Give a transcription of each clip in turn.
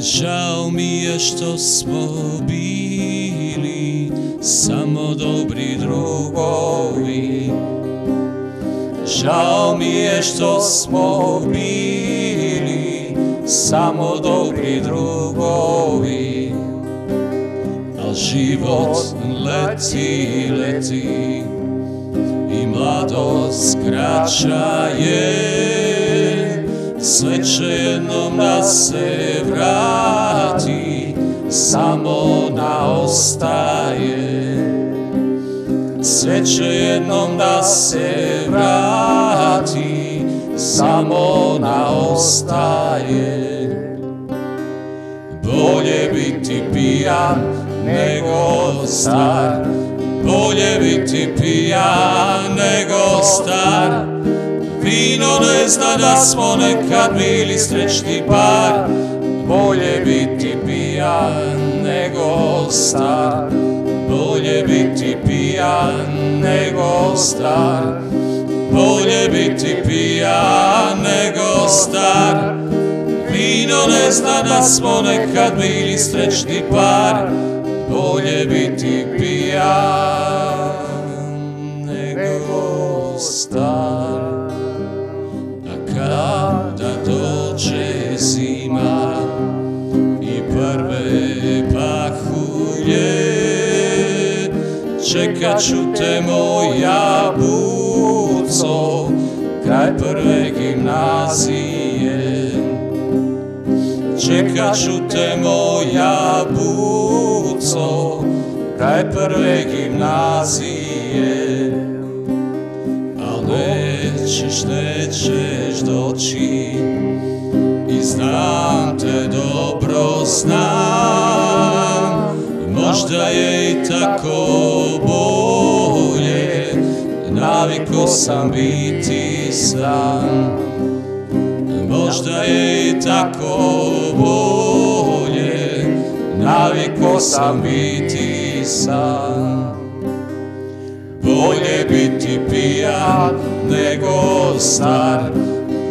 Žao mi je što smo bili samo dobri drugovi. Žao mi je što smo bili samo dobri drugovi. Al život leti, leti i mladost kraća je. Sve će jednom da se vrati, samo da ostaje. Sve će jednom da se vrati, samo da ostaje. Bolje biti pijan nego star, bolje biti pijan nego star. Vino ne zna da smo nekad bili srećni par. Bolje biti pijan nego star, bolje biti pijan nego star, bolje biti pijan nego star. Vino ne zna da smo nekad bili srećni par. Bolje biti pijan nego star. Kada dođe zima i prve pahulje, čekat ću te moja buco kraj prve gimnazije. Čekat ću te moja buco kraj prve gimnazije. Nećeš doći i znam te dobro znam. Možda je i tako bolje, naviko sam biti sam. Možda je i tako bolje, naviko sam biti sam. Bolje biti pijan nego star,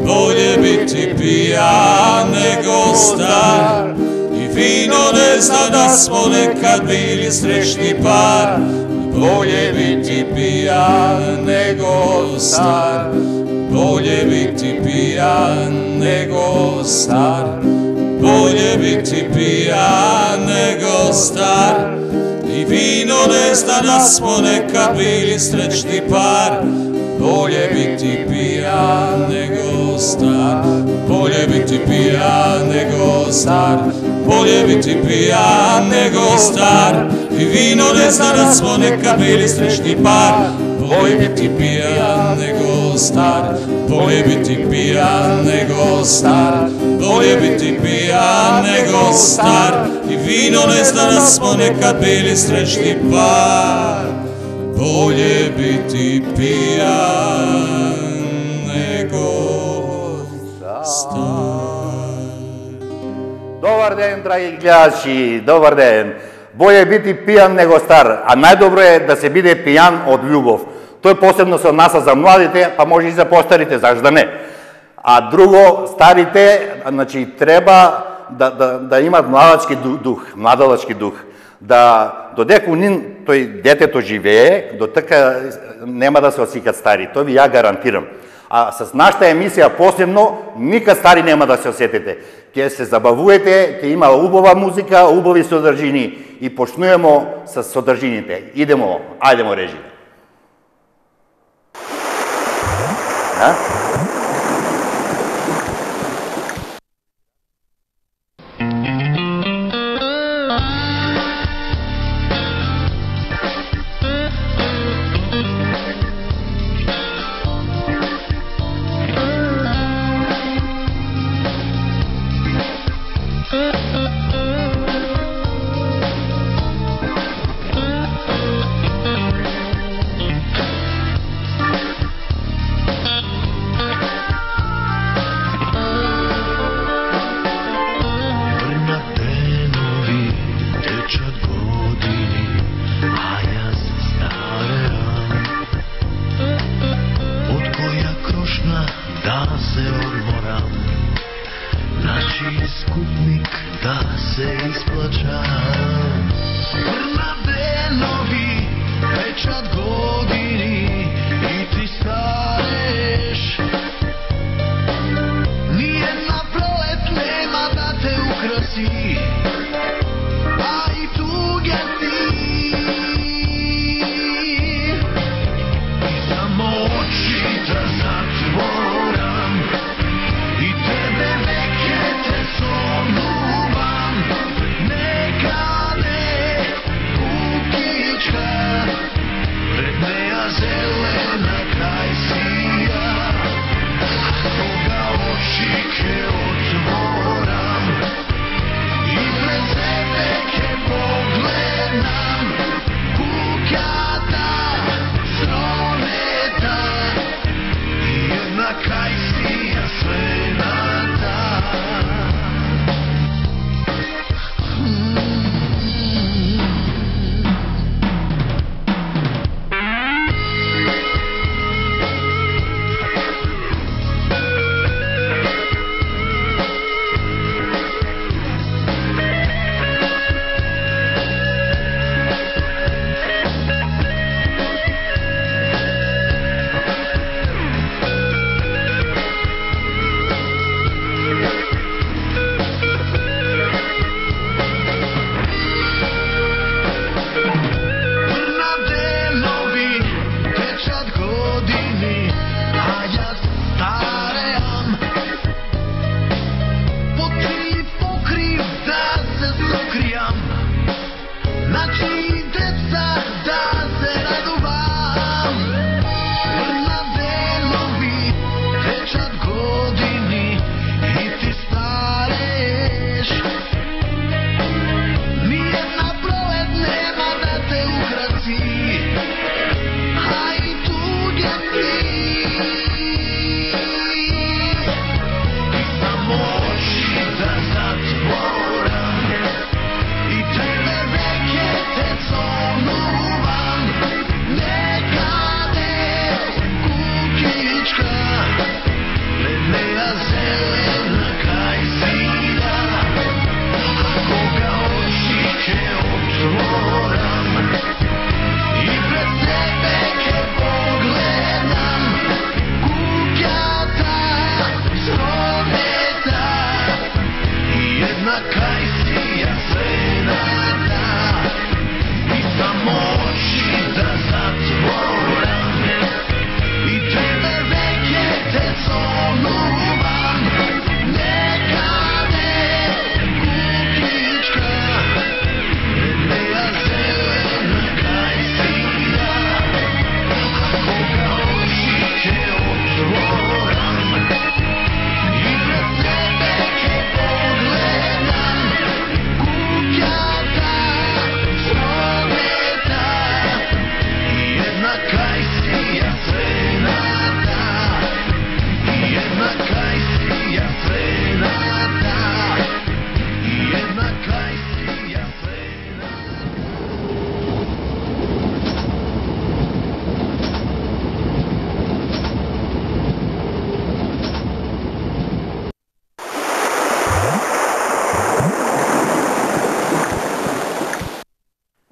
bolje biti pijan nego star. I vino ne zna da smo nekad bili srećni par. Bolje biti pijan nego star, bolje biti pijan nego star, bolje biti pijan nego star. I vino ne zna da smo nekad bili srećni par. Bolje biti pijan nego star, bolje biti pijan nego star, bolje biti pijan nego star. I vino ne zna da smo nekad bili srećni par. Bolje biti pijan nego star, bolje biti pijan nego star, bolje biti pijan nego star. I vino ne zna da smo nekad bili srećni par. Bolje biti pijan nego star. Dobar ден, драги гледачи, добар ден. Bolje biti pijan nego star, a najdobro je da se bide pijan od ljubov. Тој посебно се однася за младите, па може и за постарите, зашто не. А друго, старите, значи, треба да имат младачки дух, младалачки дух. Да додека у нин тој детето живее, до така нема да се осеќаат стари. Тоа ви ја гарантирам. А с нашата емисија посебно, никад стари нема да се осетите. Ќе се забавувате, ќе има убава музика, убави содржини и почнуваме с содржините. Идемо, ајдемо режи. Da se odmoram, naći skupnik да се исплачам. Мрнаде нови, печат години и ти стареш. Ниједна пролет нема да те украси, а и туѓа ти. И само очи да затворам и тебе веќе те сонувам. Некаде кукичка, пред неја зелена кајсија. Кога очи ке отворам и пред себе ке погледнам, куќата сромета и една кајсија свената.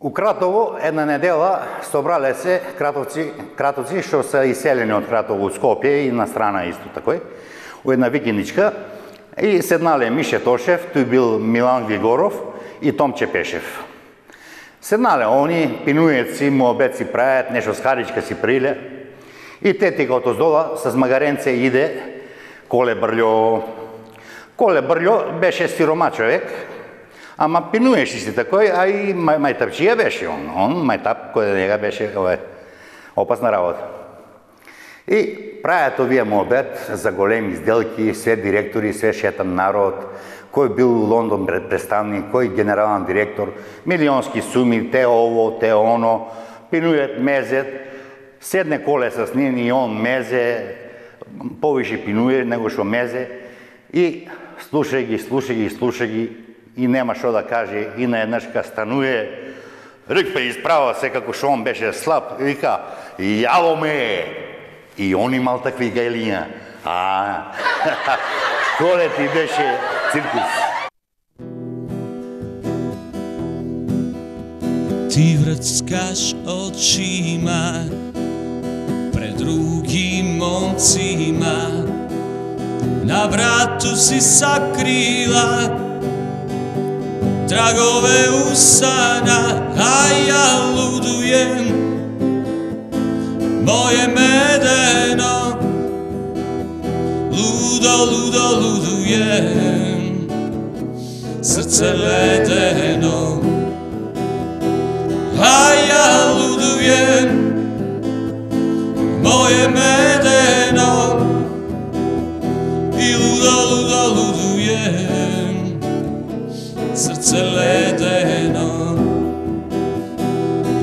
У Кратово една недела собрале се кратовци што се иселени од Кратово у Скопје и на страна исто такој, у една викендичка, и седнале Мише Тошев, тој бил Милан Григоров и Томче Пешев. Седнале они, пинујат си, муабет си правят, нешто скаричка си приле, и тетика од оздола с магаренце иде Коле Брљо. Коле Брљо беше сирома човек, ама пинуеше си такој, а и мајтапчија беше он мајтап кој нега беше опасна работа. И правят овие муабет за големи сделки, све директори, све шетан народ, кој бил у Лондон представник, кој генерален директор, милионски суми, те ово, те оно, пинујат, мезет, седне Коле с нив и он мезе, повише пинуе него што мезе, и слушај ги, и нема што да каже, и наеднашка стануе, рикпе исправа се како што он беше слаб, и вика, јало ме! И он имал такви гајлиња. Коле ти беше циркус. Ти врцкаш очима пред други момцима, на врату си сакрила трагове усана, а ја лудуjem, моје медено, ludujem, srce ledeno, a ja ludujem, moje medeno, i ludujem, srce ledeno,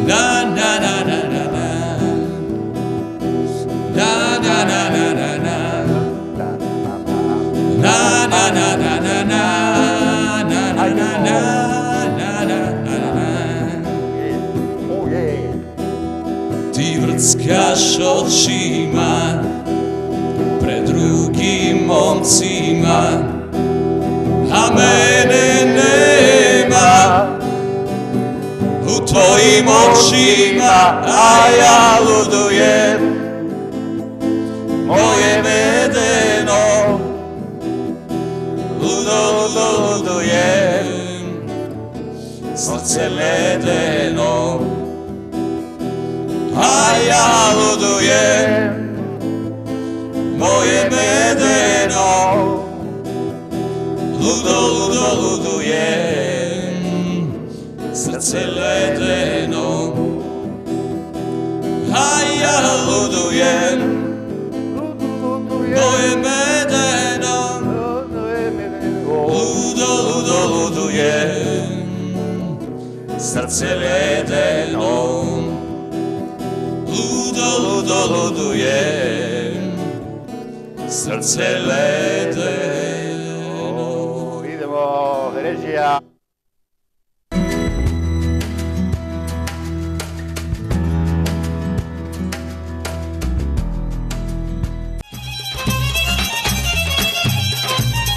na na na na na na, na na na na na na. Na na na na na na na na na na na na. Ти врцкаш очима пред други момцима, а мене нема у твоим очима, а ја лудуjem, моје медено, ludujem, srce ledeno, a ja ludujem, moje medeno, ludujem, srce ledeno, a ja ludujem, moje medeno, ludujem, srce ledeno, ludujem, srce ledeno. Idemo, režija.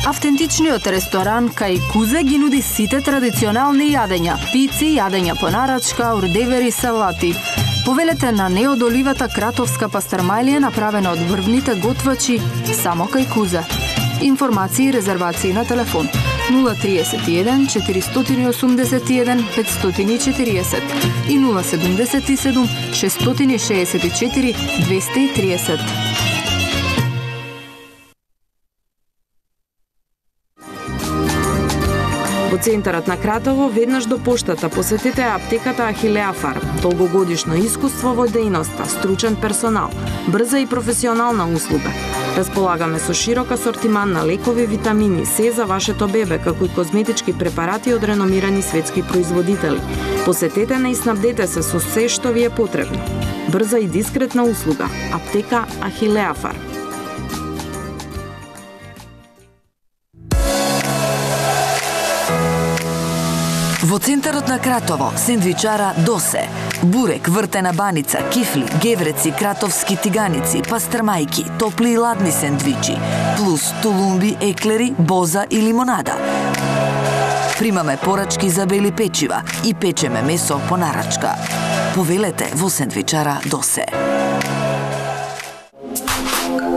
Автентичниот ресторан кај Кузе ги нуди сите традиционални јадења, пици, јадења по нарачка, ордевери, салати. Повелете на неодоливата кратовска пастрмајлија направена од врвните готвачи само кај Кузе. Информации и резервации на телефон 031 481 540 и 077 664 230. Во центарот на Кратово веднаш до поштата посетете аптеката Ахилеа Фарм. Долгогодишно искуство во дејноста, стручен персонал, брза и професионална услуга. Располагаме со широк асортиман на лекови, витамини, се за вашето бебе, како и козметички препарати од реномирани светски производители. Посетете на и снабдете се со се што ви е потребно. Брза и дискретна услуга. Аптека Ахилеа Фарм. Во центарот на Кратово, сендвичара Досе. Бурек, вртена баница, кифли, гевреци, кратовски тиганици, пастрмајки, топли и ладни сендвичи, плюс тулумби, еклери, боза и лимонада. Примаме порачки за бели печива и печеме месо по нарачка. Повелете во сендвичара Досе.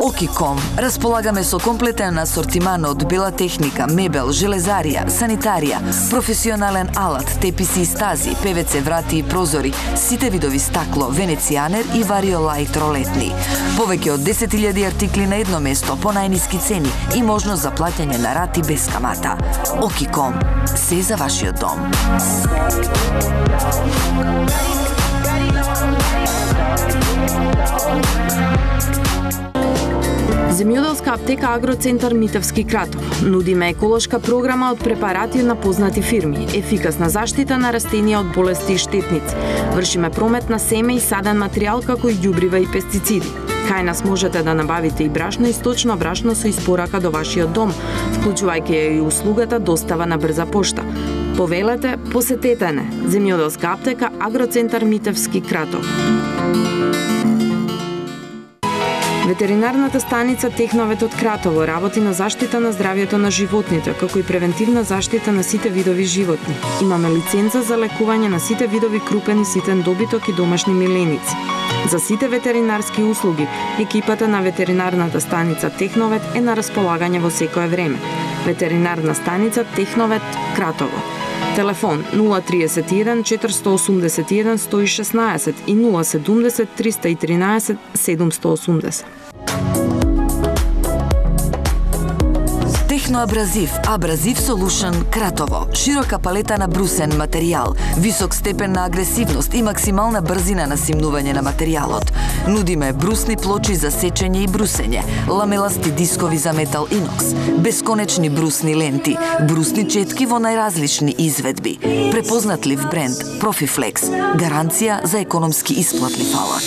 Окиком. Располагаме со комплетен асортиман од бела техника, мебел, железарија, санитарија, професионален алат, теписи и стази, ПВЦ врати и прозори, сите видови стакло, венецијанер и вариолајт ролетни. Повеќе од 10.000 артикли на едно место по најниски цени и можност за плаќање на рати без камата. Окиком. Се за вашиот дом. Земјоделска аптека Агроцентар Митевски Кратов. Нудиме еколошка програма од препарати на познати фирми, ефикасна заштита на растенија од болести и штетници. Вршиме промет на семе и саден материјал како и ѓубрива и пестициди. Кај нас можете да набавите и брашно и сточно брашно со испорака до вашиот дом, вклучувајќи и услугата достава на брза пошта. Повелете, посетете не. Земјоделска аптека Агроцентар Митевски Кратов. Ветеринарната станица Техновет од Кратово работи на заштита на здравјето на животните, како и превентивна заштита на сите видови животни. Имаме лиценза за лекување на сите видови крупен и ситен добиток и домашни миленици. За сите ветеринарски услуги, екипата на ветеринарната станица Техновет е на располагање во секое време. Ветеринарна станица Техновет, Кратово. Телефон 031 481 116 и 070 313 780. Техноабразив, Абразив Solution Кратово. Широка палета на брусен материјал, висок степен на агресивност и максимална брзина на симнување на материјалот. Нудиме брусни плочи за сечење и брусење, ламеласти дискови за метал инокс, бесконечни брусни ленти, брусни четки во најразлични изведби. Препознатлив бренд Profiflex, гаранција за економски исплатлив алат.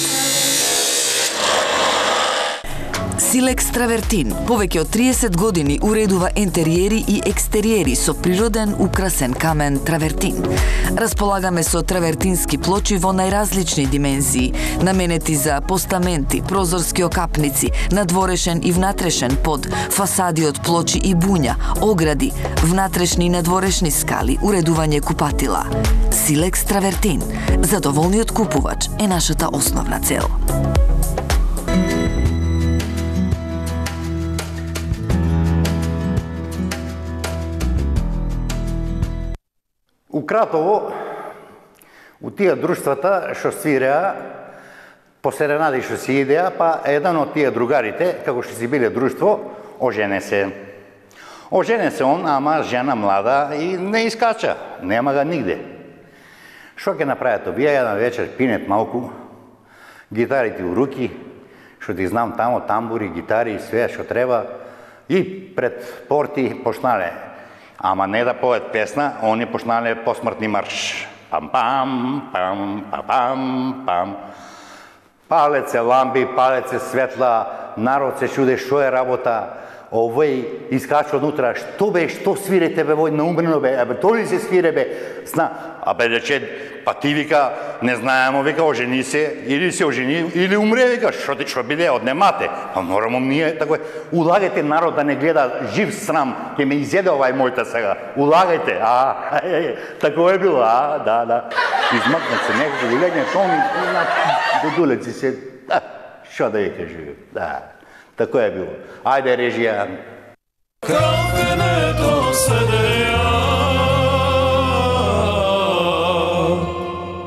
Silex Травертин, повеќе од 30 години уредува интериери и екстериери со природен украсен камен травертин. Располагаме со травертински плочи во најразлични димензии, наменети за постаменти, прозорски окапници, надворешен и внатрешен под, фасади од плочи и буња, огради, внатрешни и надворешни скали, уредување купатила. Silex Травертин. Задоволниот купувач е нашата основна цел. У Кратово, у тие друштвата што свиреа, по серенади што си идеа, па еден од тие другарите, како што си биле друштво, ожене се. Ожене се он, ама жена млада и не искача, нема га нигде. Што ќе направи вие една вечер, пинет малку, гитарите у руки, што ти знам тамо, тамбури, гитари и све што треба, и пред порти почнале. Ама не да поет песна, они почнале посмртни марш. Пам-пам, пам-пам, пам. Палец се ламби, палец се светла, народ се чуде што е работа. Овој искача однутра, што бе, што свирете бе, вој наумрено бе, абе, тој ли се свире бе, зна, абе, рече, па ти вика, не знаемо, вика, ожени се, или се ожени, или умре, вика, што биде, однемате, па морамо ние, тако, улагајте народ да не гледа жив срам, ќе ме изеде овај мојта сега, улагајте, тако е било, да, измакнат се некако, улегне тони, до дулеци се, што да ја кажи, да. Тако е било. Ајде, режија. Кафенето седеја,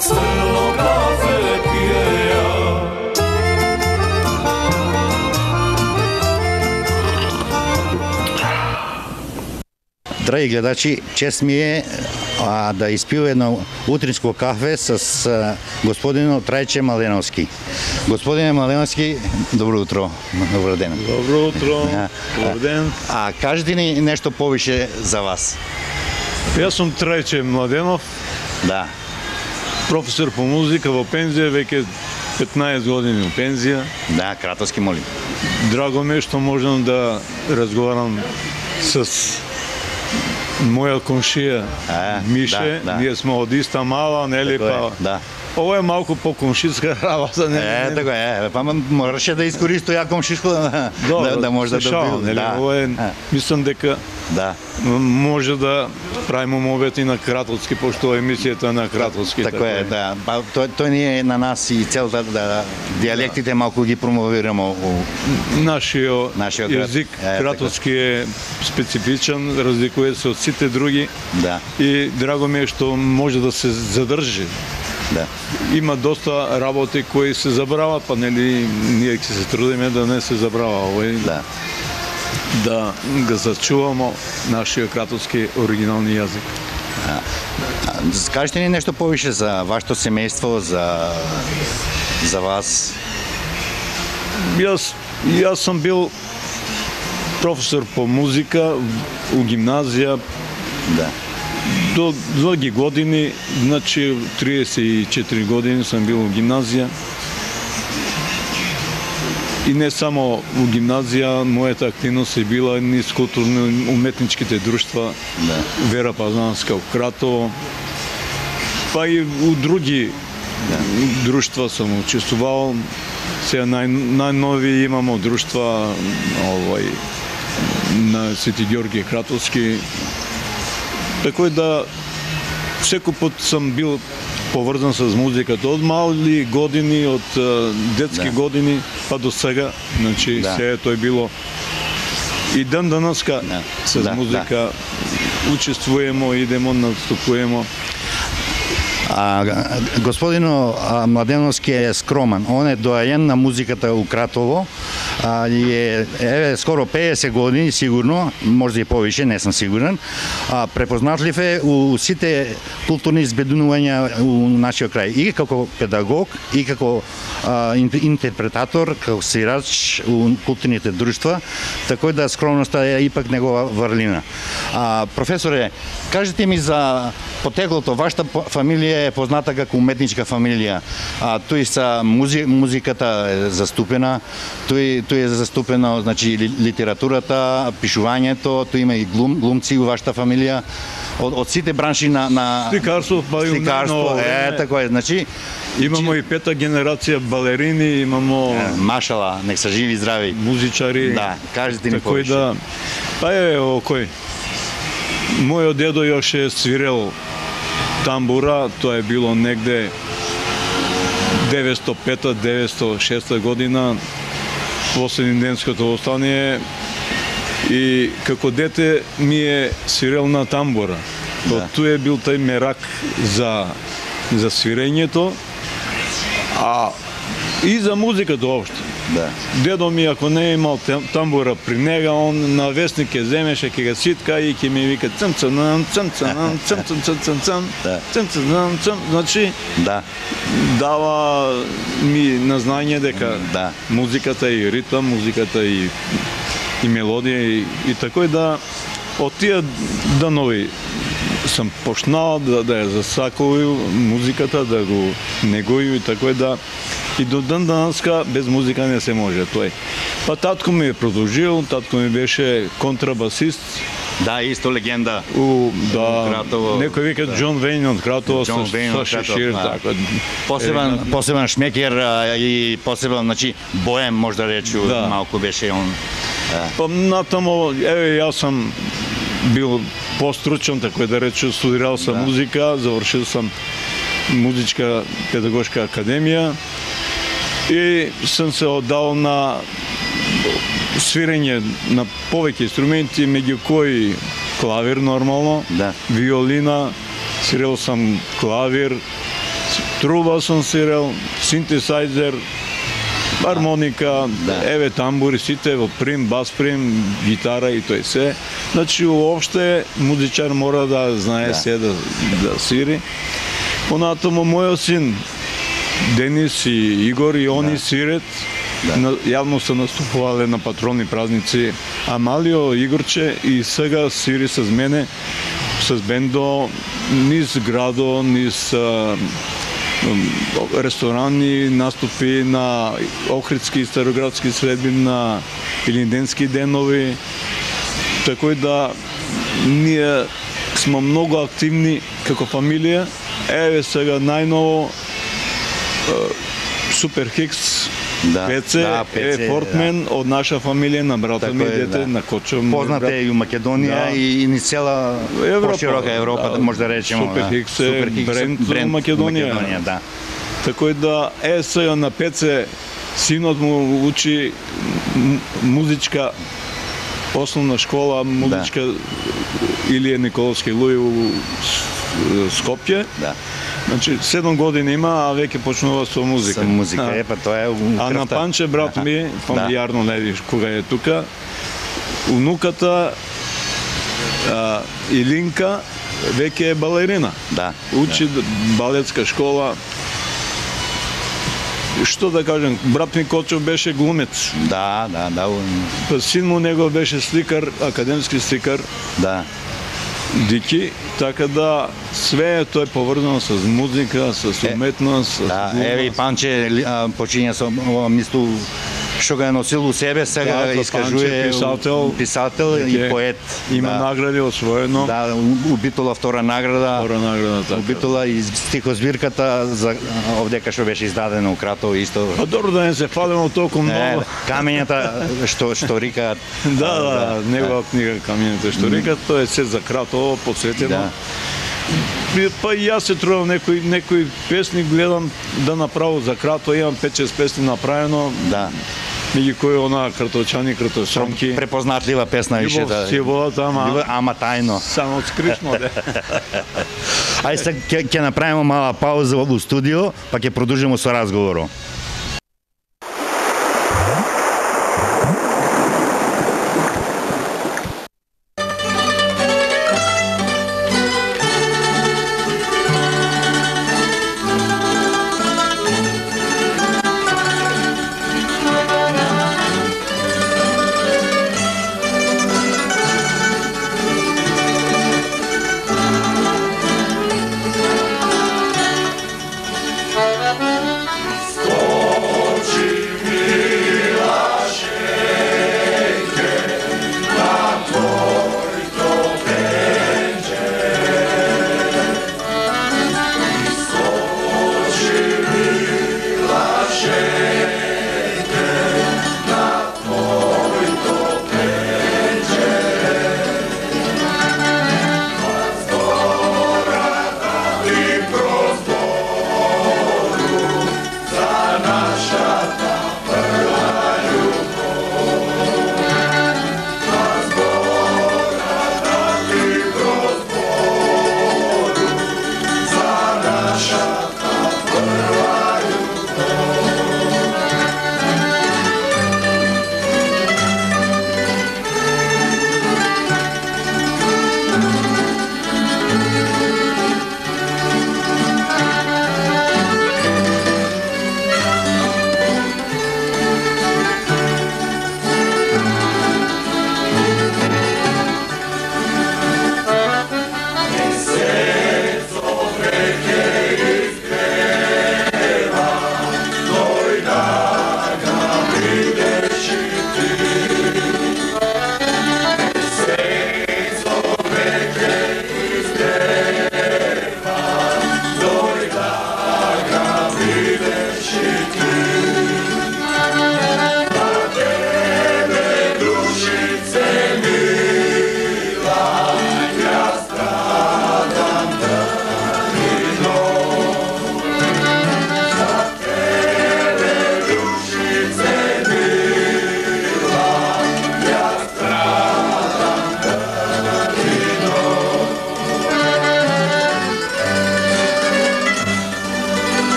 црно кафе пиеја. Драги гледачи, чест ми е да испиу едно утринско кафе с господинот Трајче Маленовски. Господине Маленовски, добро утро. Добро ден. Добро утро. Добро ден. Кажете ни нешто повише за вас. Јас сум Трајче Младенов. Да. Професор по музика во пензија, веќе 15 години во пензија. Да, кратоски молим. Драго ме што можам да разговарам с моја комшија Мише. Да. Ние сме од иста мала, нели, па. Да. Ова е малку по комшиска работа, нели? Така е, па мораше да искористи ја комшиско да може да добие. Нели, ова е, мислам дека може да правиме мовети на Кратовски, пошто емисијата на Кратовски. Така е, да. Па тој ни е на нас и целта да дијалектите малку ги промовираме. Нашиот јазик Кратовски е специфичен, разликува се од сите други. Да. И драго ми е што може да се задржи. Да. Има доста работи кои се забрават, па нели ние ќе се трудиме да не се забрава овој. Да. Да го зачуваме нашиот кратовски оригинални јазик. Кажете ни нешто повише за вашето семејство, за вас. Јас сум бил професор по музика у гимназија. Да. До долги години, значи 34 години сум бил у гимназија. И не само у гимназија, мојата активност е била низ културно-уметничките друштва, Вера Пазанска у Кратово, па и у други друштва сум учествувал. Сега најнови имамо друштва на Свети Ѓорги Кратовски. Така да секој пат сум бил поврзан с музиката од мали години, од детски години па до сега. Значи се тој било и ден данаска с музика учествуваме, идемо, наступуваме. Господино Младеновски е скромен. Он е доајен на музиката у Кратово. Е скоро 50 години сигурно, може и повише, не сум сигурен. Препознатлив е у сите културни избеднувања у нашиот крај. И како педагог, и како интерпретатор, како свирач у културните друштва, така да скромноста е ипак негова врлина. Професоре, кажете ми за потеклото. Вашата фамилија е позната како уметничка фамилија. Тој са музиката е заступена, тој е заступено, значи литературата, пишувањето, тој има и глумци у вашата фамилија. Од сите бранши на сликарство, сликарство, така е, значи имамо и пета генерација балерини, имамо машала, нек се живи и здрави, музичари. Да, кажете ни повише. Да, па окој. Мојот дедо још е свирел тамбура, тоа е било негде 905-906 година, после Инденското востание, и како дете ми е свирел на тамбура. Тоа е бил тај мерак за свирењето, а и за музиката воопшто. Дедо ми, ако не е имал тамбура при нега, он на весник ќе земеше, ќе ga ситка и ќе ми вика цм-цм-цм, цм-цм-цм, цм-цм-цм, цм-цм-цм, значи дава ми на знање дека музиката и ритм, музиката и мелодија и тако да од тие данови сам почнал да ја засакувал музиката, да го негоју и тако да и до ден данаска без музика не се може тој. Па татко ми е продолжил, татко ми беше контрабасист. Да, исто легенда. Некој вика Џон Вејн од Кратово со шешир, така. Посебен шмекер и посебен, значи, боем, може да речу, малку беше он. Па натамо, јас сум бил постручен, така да речу, студирал сам музика, завршил сам музичка педагошка академија и сум се оддал на свирење на повеќе инструменти, меѓу кои клавир нормално, виолина, свирел сам клавир, труба сум свирел, синтесајзер, хармоника, тамбури, сите во прим, бас прим, гитара и тој се. Значи, уопште музичар мора да знае се да свири. Понатаму мојот син Денис и Игор и они свират. Јавно се наступувале на патрони празници, а малио Игорче и сега свири с мене, с бендо, низ градо, низ ресторани, наступи на Охридски и Староградски средби, на Илинденски денови. Така да ние сме многу активни како фамилија. Еве сега најново Супер Хикс, Пеце е фортмен од наша фамилија, на брата ми дете, на Кочо. Познат е и у Македонија и ни цела поширока Европа, може да речеме. Супер Хикс е бренд у Македонија. Така да сега на Пеце синот му учи музичка основна школа, музичка Илија Николовски Луи у Скопје. Значи 7 години има, а веќе почнува со музика. Со музика, па тоа е крвта. А на Панче, брат ми, фамилијарно не видиш кога е тука, унуката Илинка веќе е балерина. Учи балетска школа. Што да кажем, брат ми Кочо беше глумец. Син му него беше сликар, академски сликар. Дики, така да све тоа е поврзано с музика, с уметност, с глумност. Еве и Панче почиња со мислу што го е носил у себе, сега Да, искажува писател и поет. Има награди освоено. Да, у Битола втора награда. Втора награда, така. У Битола и стихозбирката за овдека што беше издадена у Кратово исто. Па добро да не се фалимо толку многу. Камењата што рикаат. Да, негова книга Камењата што рикаат, тоа е се за Кратово посветено. Па и јас се трудам некој песни гледам да направам за Кратово, имам 5-6 песни направено. Да. Меѓу кои она кратовчани, кратовчанки. Препознатлива песна више да. Љубов, ама тајно. Само скришно, да. Ајде сега ќе направиме мала пауза во студио, па ќе продолжиме со разговорот.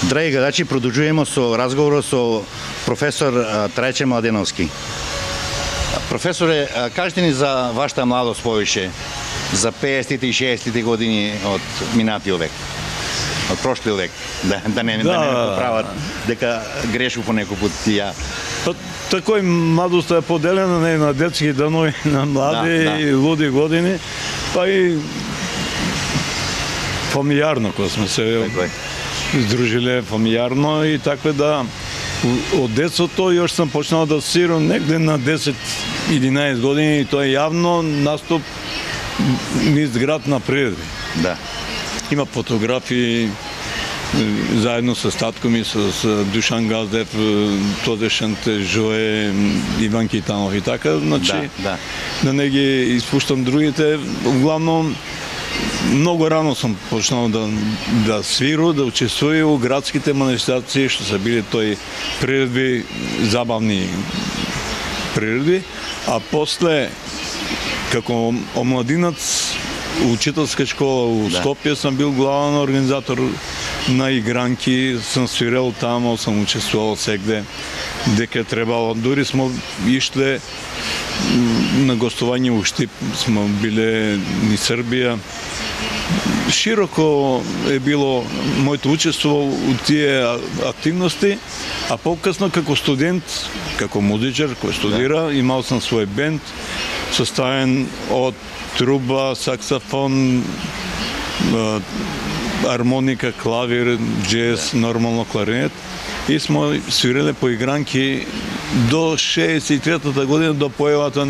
Драги гледачи, продолжуваме со разговорот со професор Трајче Младеновски. Професоре, кажете ни за вашата младост повише, за 50-тите и 60-тите години од минатиот век, од прошлиот век, да не поправат дека грешу по некој пат и ја. Такој младоста е поделена на детски данови, на млади и луди години, па и фамилиарно, кога сме се издружиле фамилиарно и така да од детството још сам почнал да свирам негде на 10-11 години и тоа е јавно наступ низ град на приредби. Да. Има фотографии заедно со татко ми, со Душан Газдев, тодешните Жое, Иван Китанов и така, значи да не ги испуштам другите, главно многу рано сум почнал да свиру, да учествувам у градските манифестации, што се биле тој приредби, забавни приредби, а после, како омладинац, учителска школа у Скопје сум бил главен организатор на игранки, сум свирел тамо, сум учествувал сегде, дека требало. Дури смо ишле на гостување у Штип, смо биле ни Србија, Широко е било моето учество у тие активности, а покасно како студент, како музичар кој студира, имал сам свој бенд составен од труба, саксофон, армоника, клавир, джез, нормално кларинет. И смо свиреле по игранки до 63-та година, до појавата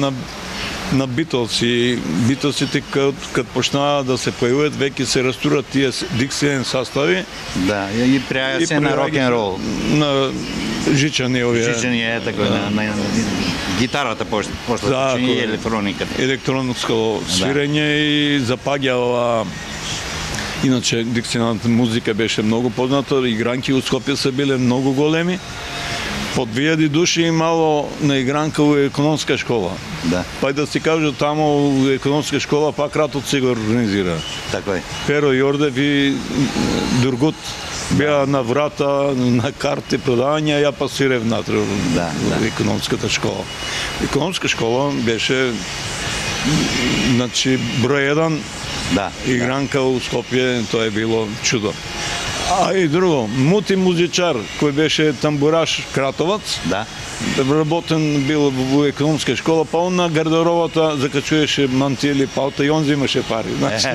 на Битлз. И Битлзите кад почнаа да се појавуваат, веќе се растурат тие Диксиен состави. Да, и преја се на рок-н-рол. На жичани овие. Жичани е така на гитарата после и електрониката. Електронско свирење и запаѓала. Иначе диксионарната музика беше многу позната, игранки у Скопје се биле многу големи. По 2000 души имало на игранка у економска школа. Да. Па и да си кажа, тамо у економска школа пак ратот се го организира. Така е. Перо Јордев и Дургут беа на врата, на карти продавања, ја па свирев внатре во економската школа. Економска школа беше, значи, број 1 игранка у Скопје, тоа е било чудо. А и друго, мултимузичар кој беше тамбураш Кратовац, работен бил во економска школа, па он на гардеробата закачуваше мантили, палта и он взимаше пари. Значи,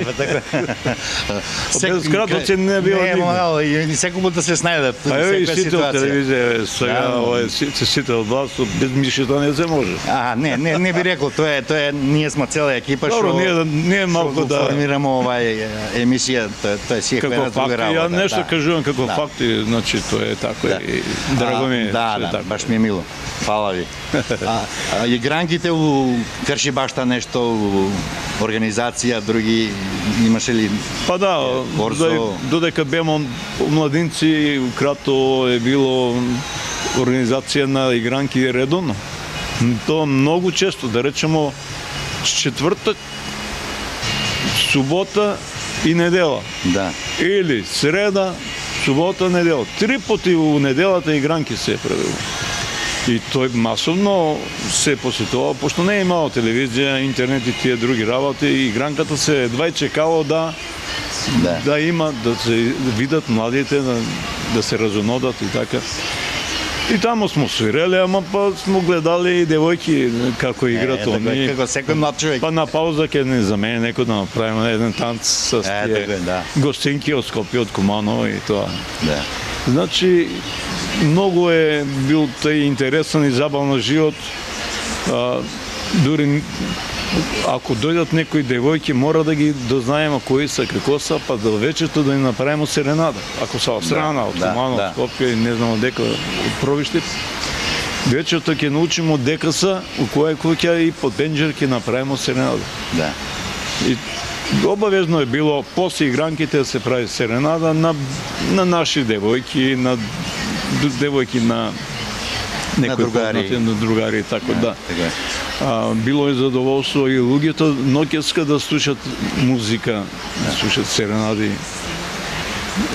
без Кратовци не било никога. И секој пат да се снајдат. А и сите од телевизија, сега сите од вас, без мишета не се може. Не би рекол, тоа е, ние сме цела екипа што ние малку да формираме овај емисија, тоа е си е како факти. Ја нешто кажувам како факти, значи тоа е така и драго ми е. Да, баш ми е мило. Фала ви. Игранките у Кршибашта нешто, организација, други, имаше ли? Па да, додека беме младинци, крато е било организација на игранки редовно. Тоа многу често, да речемо, четвртак, субота и недела. Да. Или среда, субота, недела. 3 пати у неделата игранки се правило. И тој масовно се посетувал, пошто не е имало телевизија, интернет и тие други работи, и игранката се едва и чекало да има, да се видат младите, да се разонодат и така. И тамо смо свиреле, ама па смо гледали и девојки како играт они. Како секој млад човек. Па на пауза ќе не за мене некој да направиме еден танц со тие гостинки од Скопје, од Куманово и тоа. Да. Значи, многу е бил тај интересен и забавно живот. Дури ако дојдат некои девојки, мора да ги дознаеме кои се, како се, па до вечерто да им направиме серенада. Ако се од страна, од Куманово, од Скопје, не знам дека од Провиштиц, вечерто ќе научиме од Декаса, у која куќа и под Пенџер ќе направиме серенада. Да. И обавезно е било после игранките да се прави серенада на наши девојки, на девојки на некои познати, на другари и така да. Било е задоволство и луѓето ноќеска да слушат музика, да слушат серенади.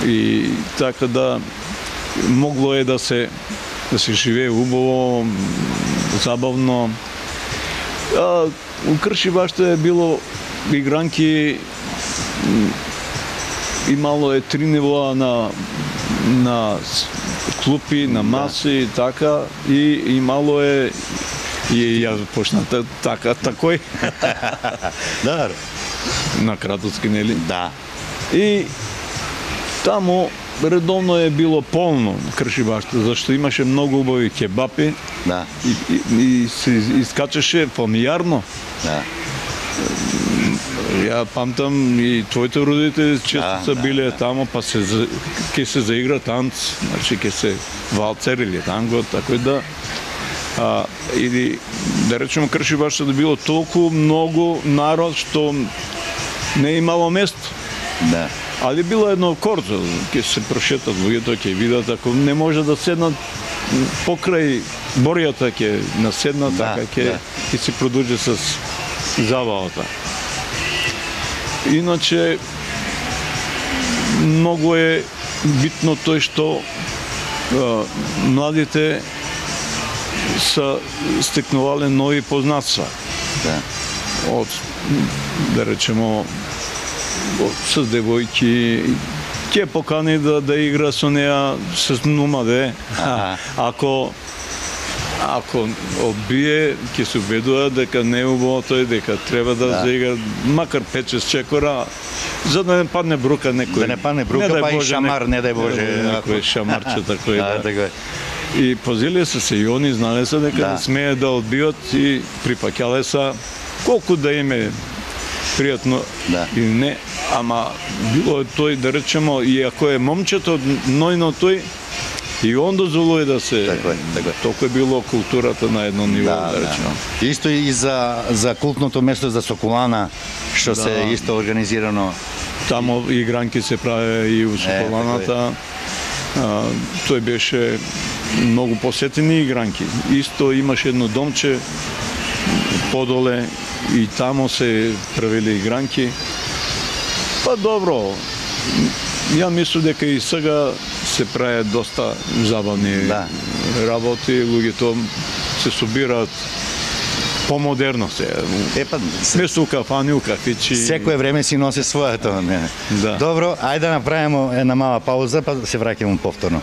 И така да могло е да се живее убаво, забавно. У Кршибашта е било игранки, имало е 3 нивоа на клупи, на маси и така, и имало е и ја почна така, такој. Да. На Кратовски, нели? Да. И тамо редовно е било полно Кршибашта, зашто имаше многу убави кебапи. Да. И се искачеше фамилиарно. Да. Ја памтам и твоите родители често се биле тамо, па ќе се заигра танц, значи ќе се валцер или танго, така да. Или да речеме Кршибашта да било толку многу народ што не е имало место. Да. Али било едно корзо, ќе се прошетат луѓето, ќе видат, ако не може да седнат покрај боријата, ќе наседнат, така ќе се продолжи с забавата. Иначе многу е битно тој што младите са стекнувале нови познатства. Да. Од, да речемо, с девојки, ќе покани да игра со неа с номаде. Ако одбие, ќе се убедува дека не е убаво тој, дека треба да заигра макар 5-6 чекора, за да не падне брука некој. Да не падне брука, па и шамар, не дај Боже. Некој шамарче такој. Така е. И позеле се и они знале се дека не смеат да одбијат и припаќале се колку да им е пријатно или не, ама било е тој, да речемо, и ако е момчето нојно тој, и он дозволува да се... Така е. Толку е било културата на едно ниво, да речемо. Исто и за култното место за Соколана, што се исто организирано. Тамо игранки се праве и у Соколаната. Тој беше многу посетени игранки. Исто имаше едно домче подоле и тамо се правили игранки. Па добро, ја мислам дека и сега се прави доста забавни работи, луѓето се собираат помодерно се. Место кафани, у кафичи. Секое време си носи своето. Добро, ајде да направиме една мала пауза, па се враќаме повторно.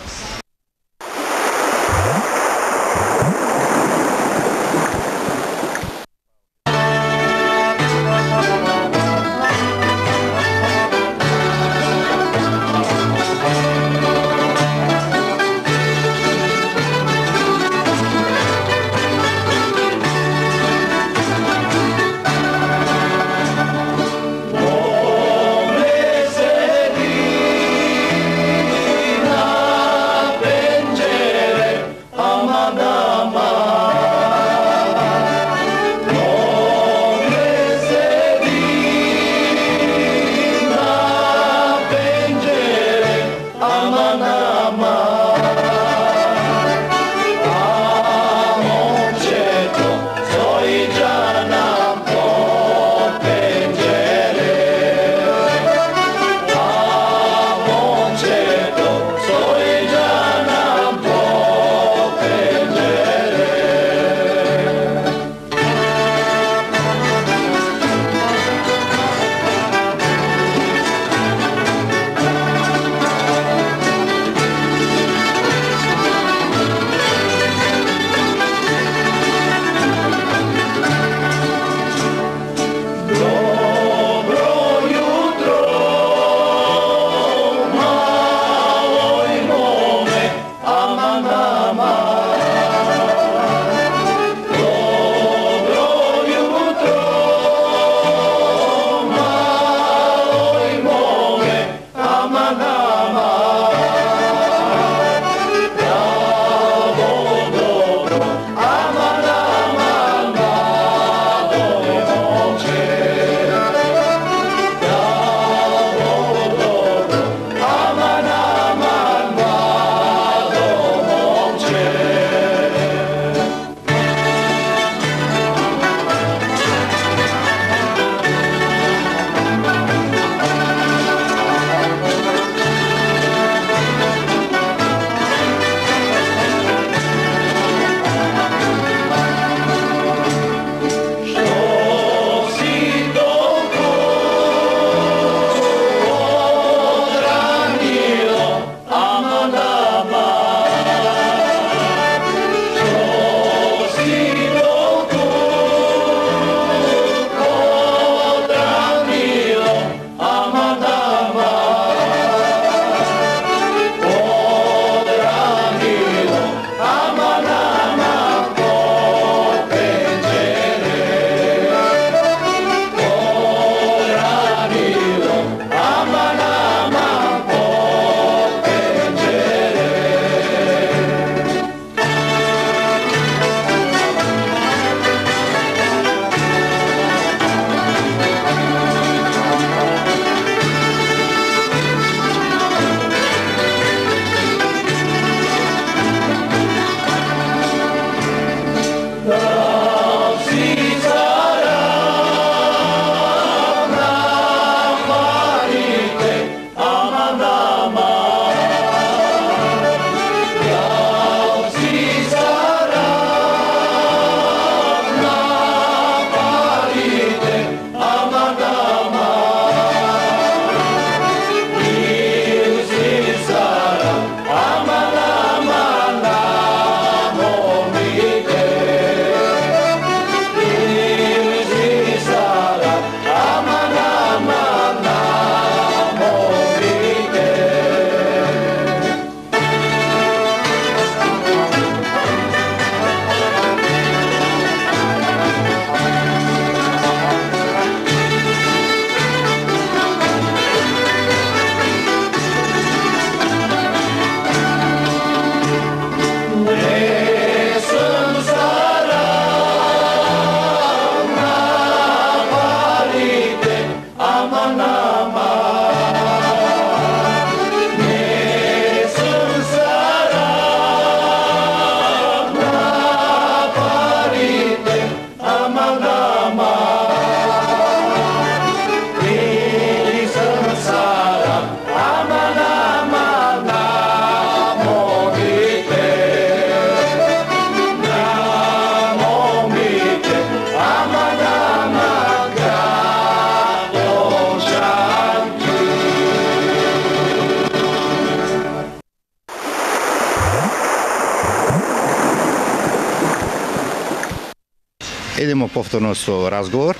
Едемо повторно со разговор.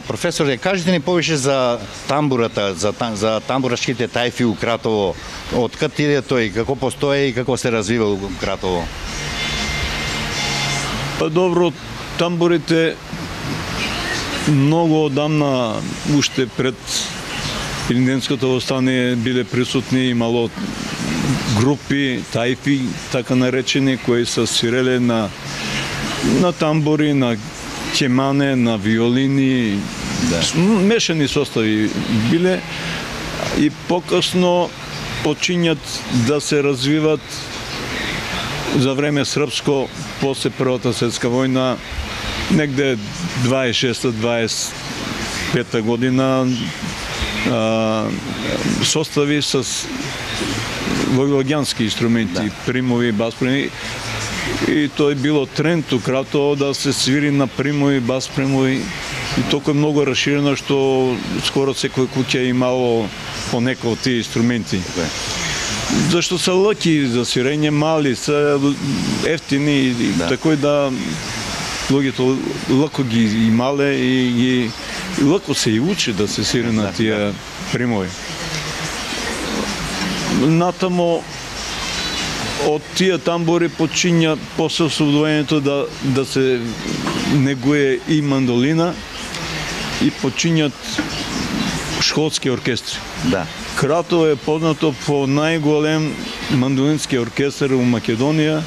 Професоре, кажете ни повеќе за тамбурата, за тамбурашките тајфи у Кратово. Од кад иде тој, како постои и како се развива у Кратово? Па добро, тамбурите многу одамна, уште пред Илинденското востание биле присутни, имало групи, тајфи, така наречени, кои се свиреле на тамбури, на кемане, на виолини, мешани состави биле и покасно почињат да се развиват за време српско, после Првата светска војна, негде 26-25 година, состави с војвоѓански инструменти, примови, баспримови, и тој било тренд у Кратово да се свири на примови, баспримови, и толку е многу расширено што скоро секој куќа имало по некој од тие инструменти. Зашто се лаки за свирење, мали, се ефтини, тако да луѓето лако ги имале и лако се и учи да се свири на тие примови. Натамо од тие тамбури почиња после освободувањето да се негуе и мандолина и почињат школски оркестри. Кратово е познато по најголем мандолински оркестар у Македонија.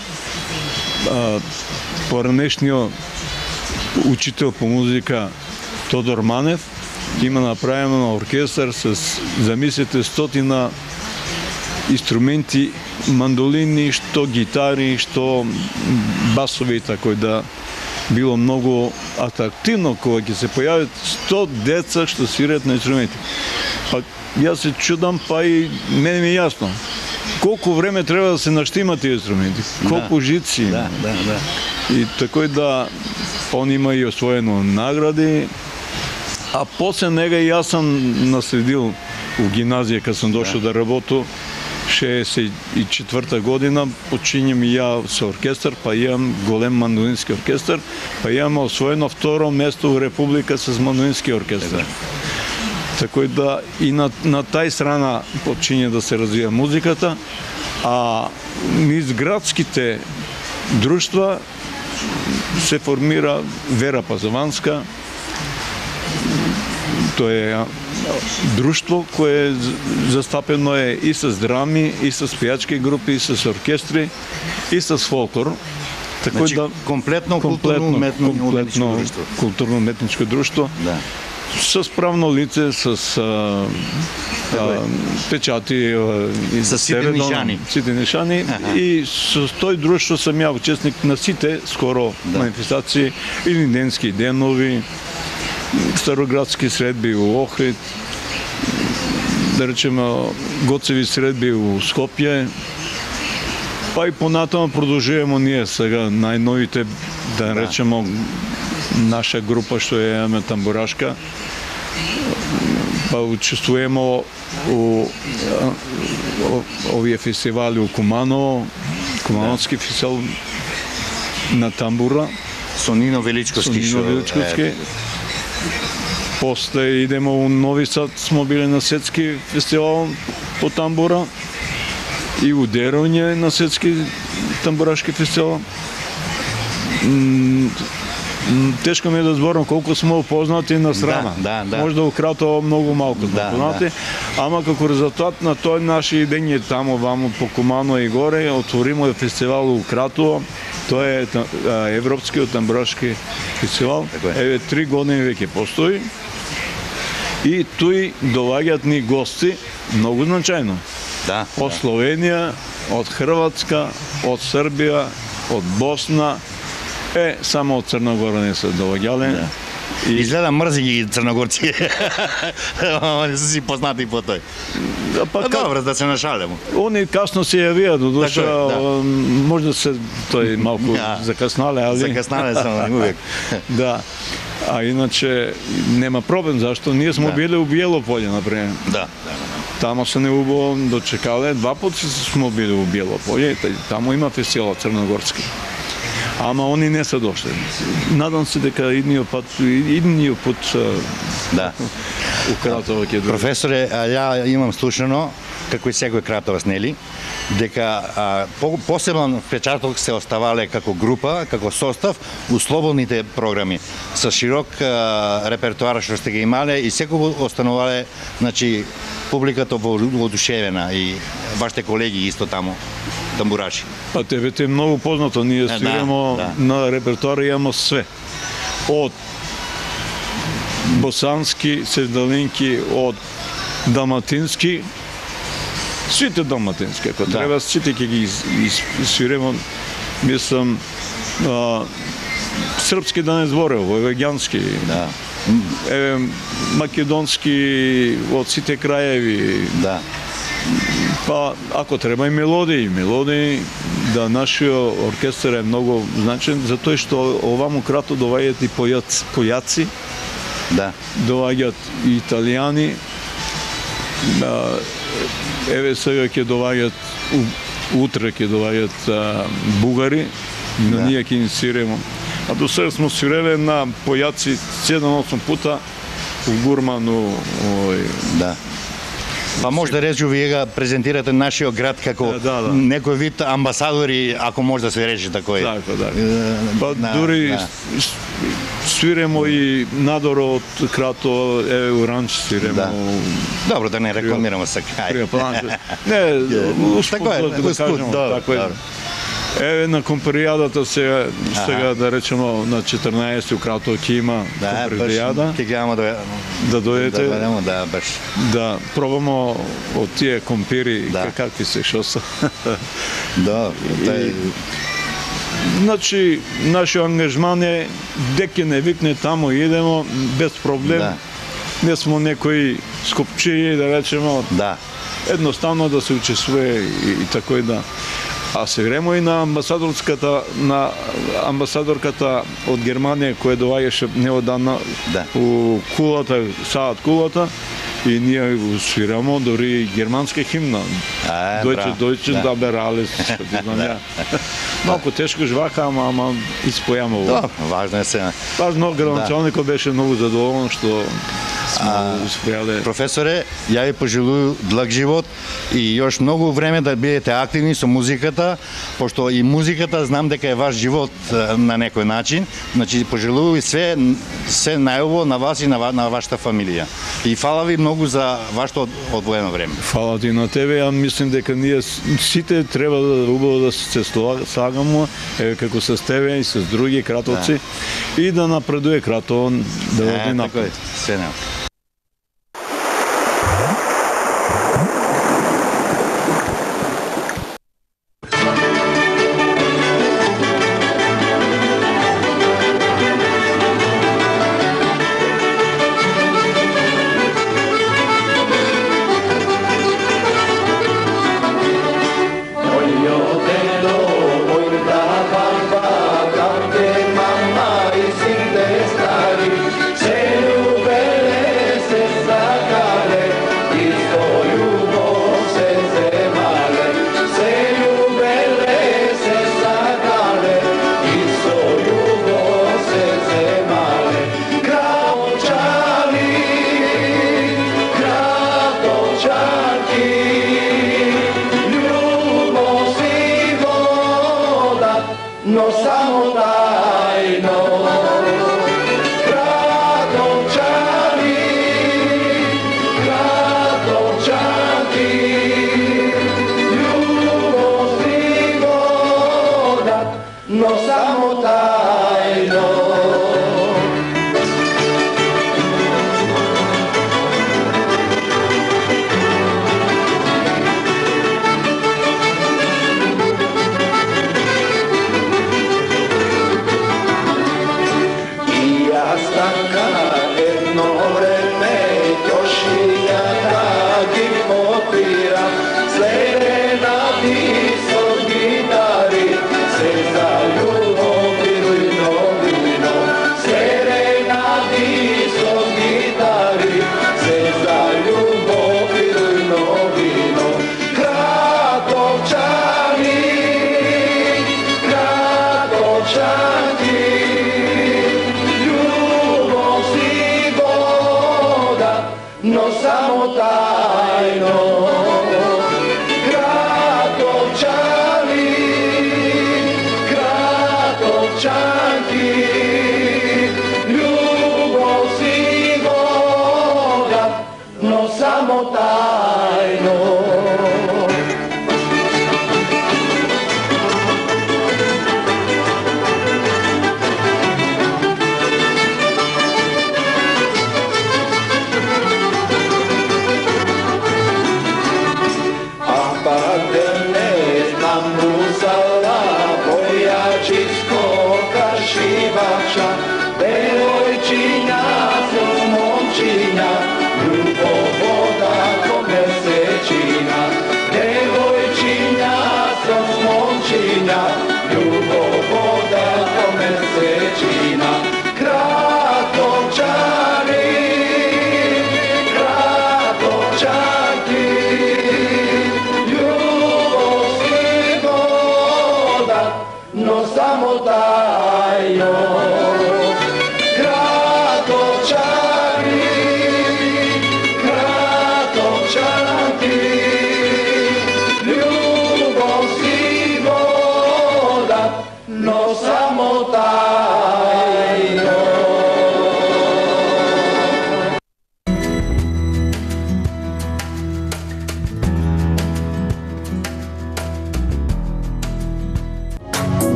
Поранешниот учител по музика Тодор Манев има направено оркестар с, замислете, 100 инструменти, мандолини, што гитари, што басови, тако да било многу атрактивно кога ќе се појават 100 деца што свират на инструменти. Па јас се чудам, па и мене ми е јасно. Колку време треба да се наштимат тие инструменти, колку жици. И тако да он има и освоено награди, а после нега јас сам наследил у гимназија кога сум дошол да работу. 64 година почињам и ја со оркестар, па имам голем мандолински оркестар, па имам освоено второ место во Република с мандолински оркестар. Тако да и на тај страна почиња да се развива музиката, а низ градските друштва се формира Вера Пазаванска. Тоа е друштво кое застапено е и с драми, и с пејачки групи, и с оркестри, и с фолклор. Така значи, да комплетно културно-уметничко друштво. С правно лице, с печати, с сите нишани. И со тој друштво сам ја учесник на сите скоро манифестации, Илинденски денови, староградски средби у Охрид, да речеме Гоцеви средби у Скопје, па и понатаму продолжуваме ние сега најновите, да речеме наша група што е имаме тамбурашка, па учествуваме у овие фестивали у Куманово, Кумановски фестивал на тамбура, со Нино Величковски. После идемо у Нови Сад, смо биле на светски фестивал по тамбура и у Деровње на светски тамбурашки фестивал. Тешко ми е да зборам колку сме опознати на страна. Може да у Кратово многу малку сме опознати, ама како резултат на тој наши идење тамо вамо по Кумано и горе, отворимо фестивал у Кратово. Тоа е Европскиот тамбурашки фестивал. Еве 3 години веќе постои. И туи доаѓаат ни гости многу значајно. Од Словенија, од Хрватска, од Србија, од Босна, само од Црна Гора не се доаѓале. Изгледа мрзи ги црногорци. Не се си познати по тој. Добро, да се нашалемо. Они касно се јавија, до душа, може да се тој малку закаснале, али... Закаснале само увек. Да. А иначе нема проблем, зашто ние сме биле у Биелополје, например. Тамо се не убаво дочекале, 2 пати сме биле у Биелополје, тамо има фестивал црногорски. Ама они не се дошли. Надам се дека идниот пат Да. у Кратово ќе дојде. Професоре, ја имам слушано, како и секој Кратовас, нели, дека посебен впечаток се оставале како група, како состав, у слободните програми, со широк репертуар што сте ги имале и секој останувале, значи, публиката воодушевена и вашите колеги исто таму, тамбураши. Па тебе те е многу познато, ние свирamo на репертуар имamo све. Од босански, седалинки, од далматински, сите далматински, ако треба, сите ќе ги свиримо. Мислам, српски да не зборев, војвеѓански, македонски од сите краеви. Да. Па, ако треба и мелодии, да нашиот оркестар е многу значен, затоа што оваму Крато доаѓаат и појаци, да. Доаѓаат и италијани, еве сега ќе доаѓаат, утре ќе доаѓаат бугари, на ние ќе им свиримо. А до сега смо свиреле на појаци 7-8 пута у Гурману, Да. Па може да речу вие ga презентирате нашиот град како некој вид амбасадори, ако може да се рече тако е. Така. Па дури свиремо и надоро од Крато, еве у Ранч свиремо. Добро, да не рекламираме сега. Не, така е. Еве на компаријадата сега да речемо на 14 у Крато ќе има компаријада. Ќе гледаме да дојдете. Да, баш. Да пробамо од тие компири какви се шоса. Да, Значи, нашиот ангажман е дека не викне таму идемо без проблем. Не смо некои скопчии да речемо. Едноставно да се учествува и тако и да. А се време и на амбасадорката од Германија која доаѓаше неодамна у кулата, саат кулата, и ние го свирамо дори германска химна. Deutsche da berales. Малку тешко жвака, ама испојамо во. Важно е се. Важно, градоначалникот беше многу задоволен што Професоре, ја ви пожелувам длаг живот и još многу време да бидете активни со музиката, пошто и музиката знам дека е ваш живот на некој начин. Значи пожелувам све најубаво на вас и на вашата фамилија. И фала ви многу за вашето одвоено време. Фала ти на тебе, ја мислим дека ние сите треба да убаво да се слагамо како со тебе и со други кратовци и да напредуе Крато да оди напред. Се не. пошивача, девојчиња со момчиња, љубов вода ко месечина. Девојчиња со момчиња, љубов вода ко месечина. Кратовчани, кратовчанки, љубов си вода, но само тајо. Кратовчани, кратовчанки, љубов си вода, но само тајо.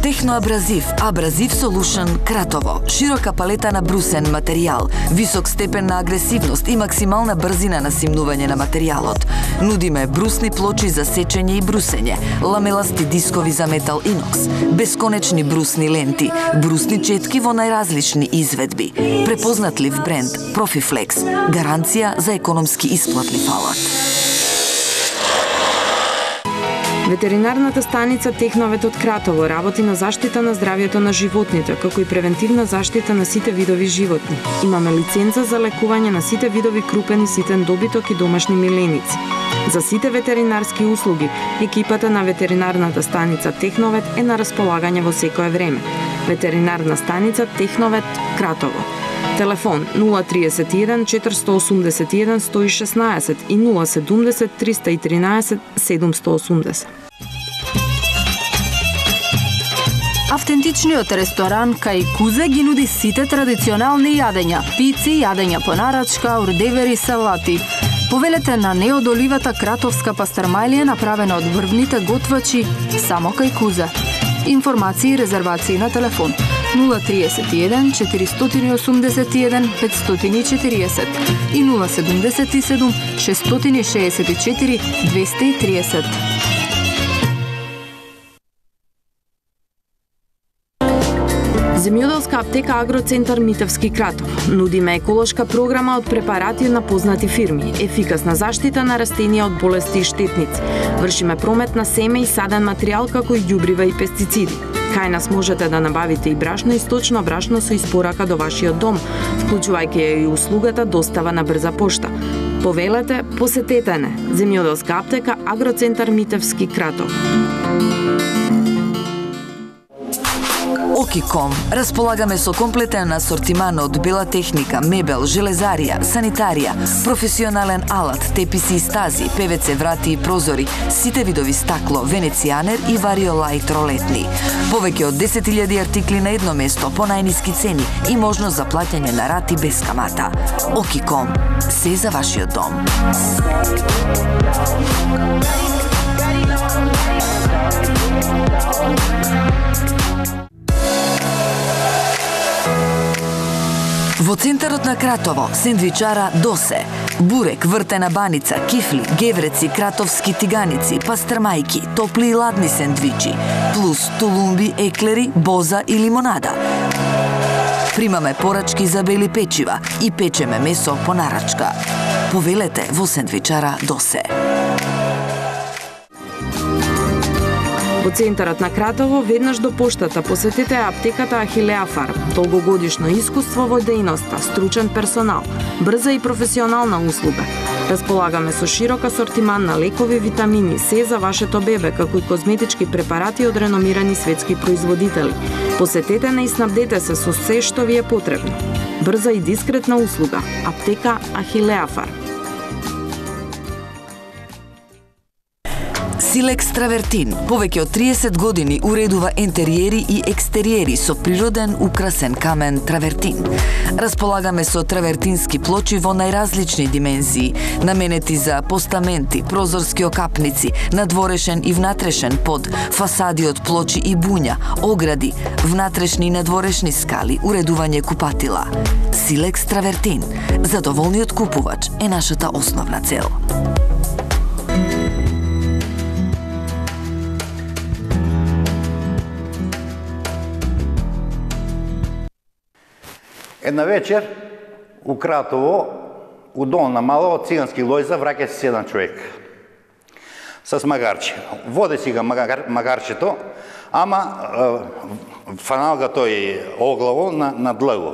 Техноабразив, Абразив Solution Кратово. Широка палета на брусен материјал, висок степен на агресивност и максимална брзина на симнување на материјалот. Нудиме брусни плочи за сечење и брусење, ламеласти дискови за метал инокс, бесконечни брусни ленти, брусни четки во најразлични изведби. Препознатлив бренд Profiflex, гаранција за економски исплатлив алат. Ветеринарната станица Техновет од Кратово работи на заштита на здравјето на животните, како и превентивна заштита на сите видови животни. Имаме лиценза за лекување на сите видови крупен и ситен добиток и домашни миленици. За сите ветеринарски услуги, екипата на ветеринарната станица Техновет е на располагање во секое време. Ветеринарна станица Техновет Кратово. Телефон 031 481 116 и 070 313 780. Автентичниот ресторан кај Кузе ги нуди сите традиционални јадења, пици, јадења по нарачка, ордевери, салати. Повелете на неодоливата кратовска пастрмајлија направена од врвните готвачи само кај Кузе. Информации и резервации на телефон 031 481 540 и 077 664 230. Земјоделска аптека Агроцентар Митевски Кратов. Нудиме еколошка програма од препарати на познати фирми, ефикасна заштита на растенија од болести и штетници. Вршиме промет на семе и саден материјал како и ѓубрива и пестициди. Кај нас можете да набавите и брашно и сточно брашно со испорака до вашиот дом, вклучувајќи и услугата достава на брза пошта. Повелете, посетете не. Земјоделска аптека Агроцентар Митевски Кратов. Окиком. Располагаме со комплетен асортиман од бела техника, мебел, железарија, санитарија, професионален алат, теписи и стази, ПВЦ врати и прозори, сите видови стакло, венецијанер и вариолајт ролетни. Повеќе од 10.000 артикли на едно место по најниски цени и можност за плаќање на рати без камата. Окиком. Се за вашиот дом. Во центарот на Кратово, сендвичара Досе. Бурек, вртена баница, кифли, гевреци, кратовски тиганици, пастрмајки, топли и ладни сендвичи, плюс тулумби, еклери, боза и лимонада. Примаме порачки за бели печива и печеме месо по нарачка. Повелете во сендвичара Досе. Во центарот на Кратово, веднаш до поштата, посетете аптеката Ахилеа Фарм. Долгогодишно искуство во дејноста, стручен персонал, брза и професионална услуга. Располагаме со широк асортиман на лекови, витамини, се за вашето бебе, како и козметички препарати од реномирани светски производители. Посетете не и снабдете се со се што ви е потребно. Брза и дискретна услуга. Аптека Ахилеа Фарм. Силекс Травертин, повеќе од 30 години уредува ентериери и екстериери со природен украсен камен травертин. Располагаме со травертински плочи во најразлични димензии, наменети за постаменти, прозорски окапници, надворешен и внатрешен под, фасади од плочи и буња, огради, внатрешни и надворешни скали, уредување купатила. Силекс Травертин. Задоволниот купувач е нашата основна цел. Една вечер у Кратово, у Долна Мала, од цигански лојза, враќа се еден човек с магарче. Воде си га магарчето, ама фанал га тој оглаво на длъго.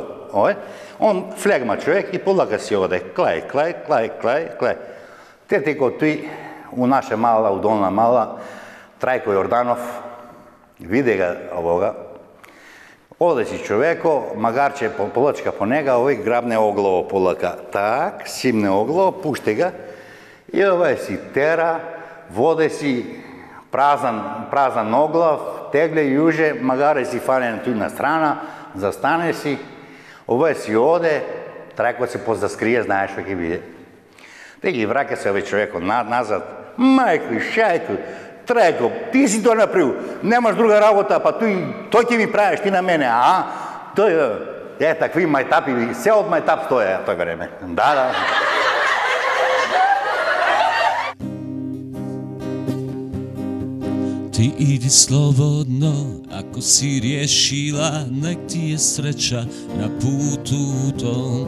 Он флегма човек и полага си оде. Клај. Те теко тој у наша мала, у Долна Мала, Трајко Јорданов, виде га овога, оде си човеко, магарче полачка по нега, овој грабне оглаво полака. Так, симне оглаво, пуште га и овој си тера, воде си празан оглав, тегле јуже, магаре си фане на тујна страна, застане си, овој си оде, Трајко се позаскрие, знаеш што ќе биде. Те ги враќа се овој човеко назад, мајко, шајко, Трајко, ти си тоа направил, немаш друга работа, па тој ќе ми правиш ти на мене, Тој, такви мајтапи, се од мајтап стоја тој време. Да. Ти иди слободно, ако си риешила, нек ти е среќа на путуто.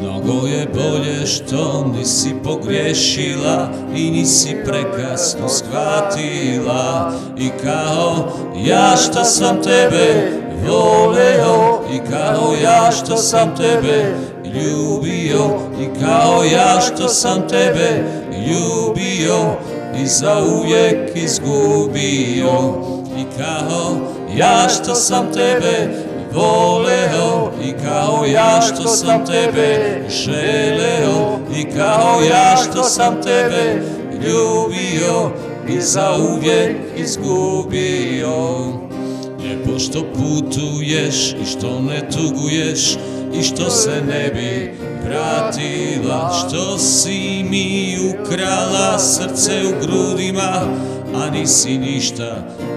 Много je bolje što nisi pogriješila i nisi prekasno shvatila. I kao ja što sam tebe voleo, i kao ja što sam tebe ljubio, i kao ja što sam tebe ljubio i zauvijek izgubio. I kao ja što sam tebe voleo, i kao ja što sam tebe želeo, i kao ja što sam tebe ljubio i zauvijek izgubio. Lijepo što putuješ i što ne tuguješ i što se ne bi vratila, što si mi ukrala srce u grudima, a nisi ništa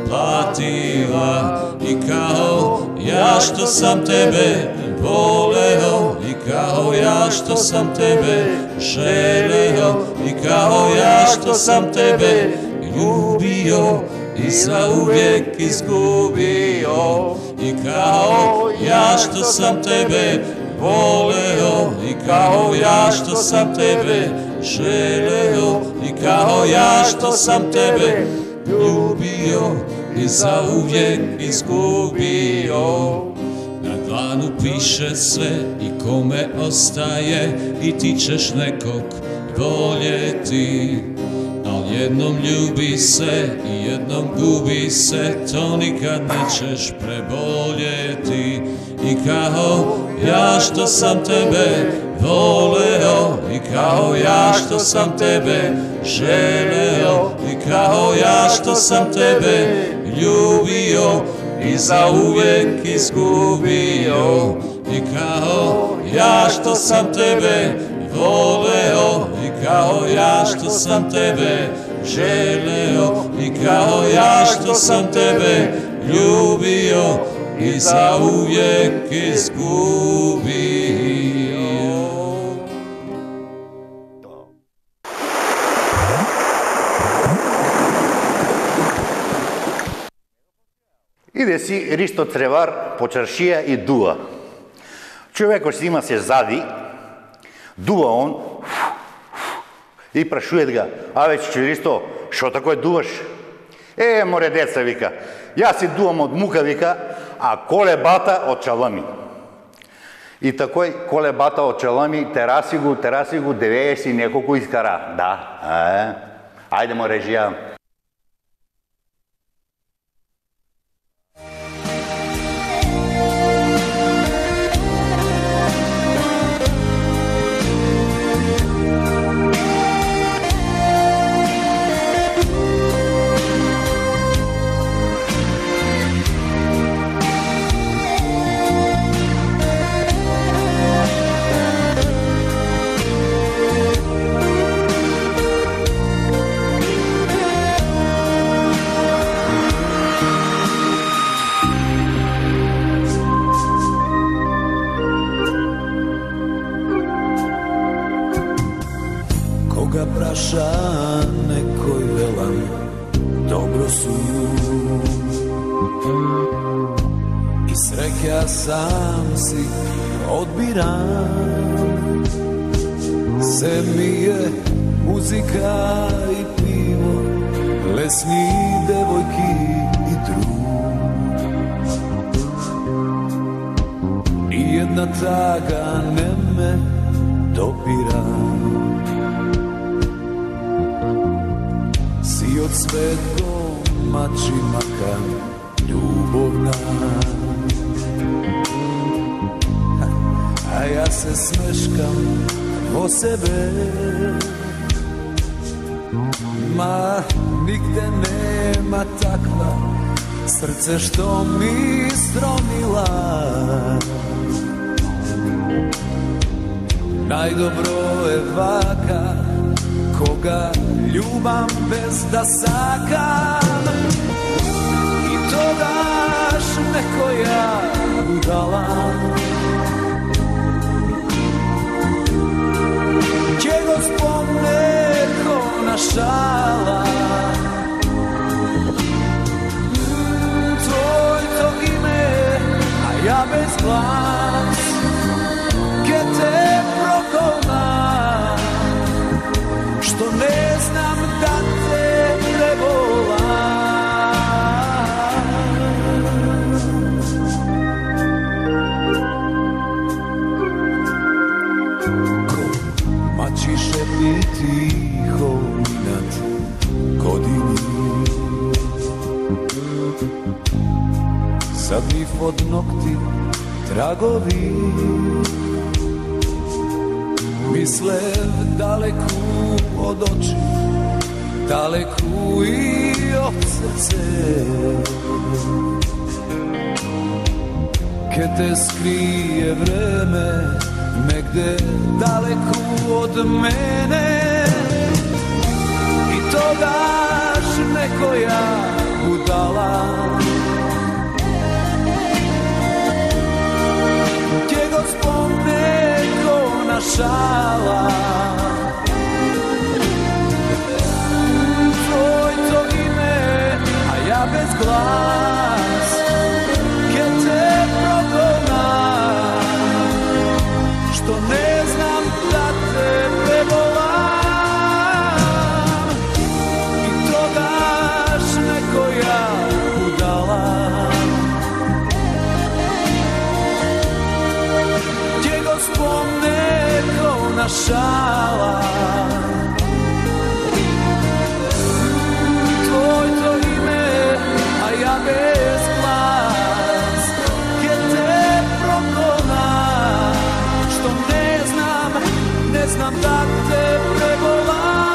platila. I kao ja što sam tebe voleo, i kao ja što sam tebe želeo, i kao ja što sam tebe ljubio i zauvijek izgubio. I kao ja što sam tebe voleo, i kao ja što sam tebe želeo, i kao ja što sam tebe ljubio i zauvijek izgubio. Na dlanu piše sve i kome ostaje, i ti ćeš nekog voljeti. Al jednom ljubi se i jednom gubi se, to nikad nećeš preboljeti. I kao ja što sam tebe voleo, i kao ja što sam tebe želeo, i kao ja što sam tebe ljubio i zauvijek izgubio. I kao ja što sam tebe voleo, i kao ja što sam tebe želeo, i kao ja što sam tebe ljubio i zauvijek izgubio. Иде си Ристо Цревар по чаршија и дуа. Човекот си има се зади, дуа он, и прашует га, че Ристо, шо тако е дуваш? Море деца, вика, јас си дуам од мука, вика, а колебата од чалами. И такој колебата од чалами тераси го, 90 неколку искара. Да, ајде му режија. Праша некој велам, добро су. И среќа ja sam si odbiram. Sve mi je muzika i pivo, lesni devojki i drug. I jedna taga ne me dopira. Si od svetko čimaka ljubovna, a ja se smeškam vo sebe. Ma nigde nema takva srce što mi stromila. Najdobro je vaka koga ljubam bez da sakam. I to daš nekoja udala, gdje Gospod neko našala. Tvoj to ime, a ja bez glas, gdje te progonam, što ne znam da te prebolam. Mači šepiti tiho inat godini, sad mi pod nokti tragovi misle daleku od oči, daleku i od srce. Ke te skrije vreme negde daleku od mene. I to daš nekoja budala, gdje Gospod neko našala. Tvoj to ime, a ja bez glas, gdje te progonam, što ne znam da te prebolam. I to daš nekoja budala, gdje Gospod neko našala. Tvoj to ime, a ja bez glas, gdje te progonam, što ne znam da te prebolam.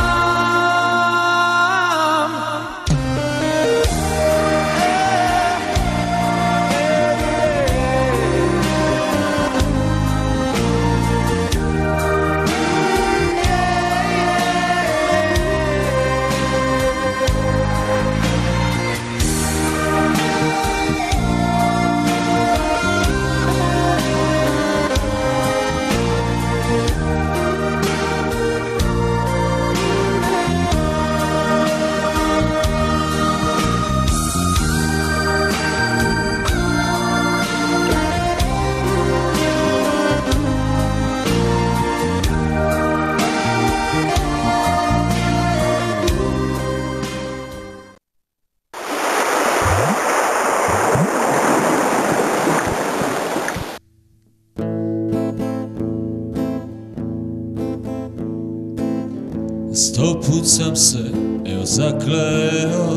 Sto put sam se, evo, zakleo,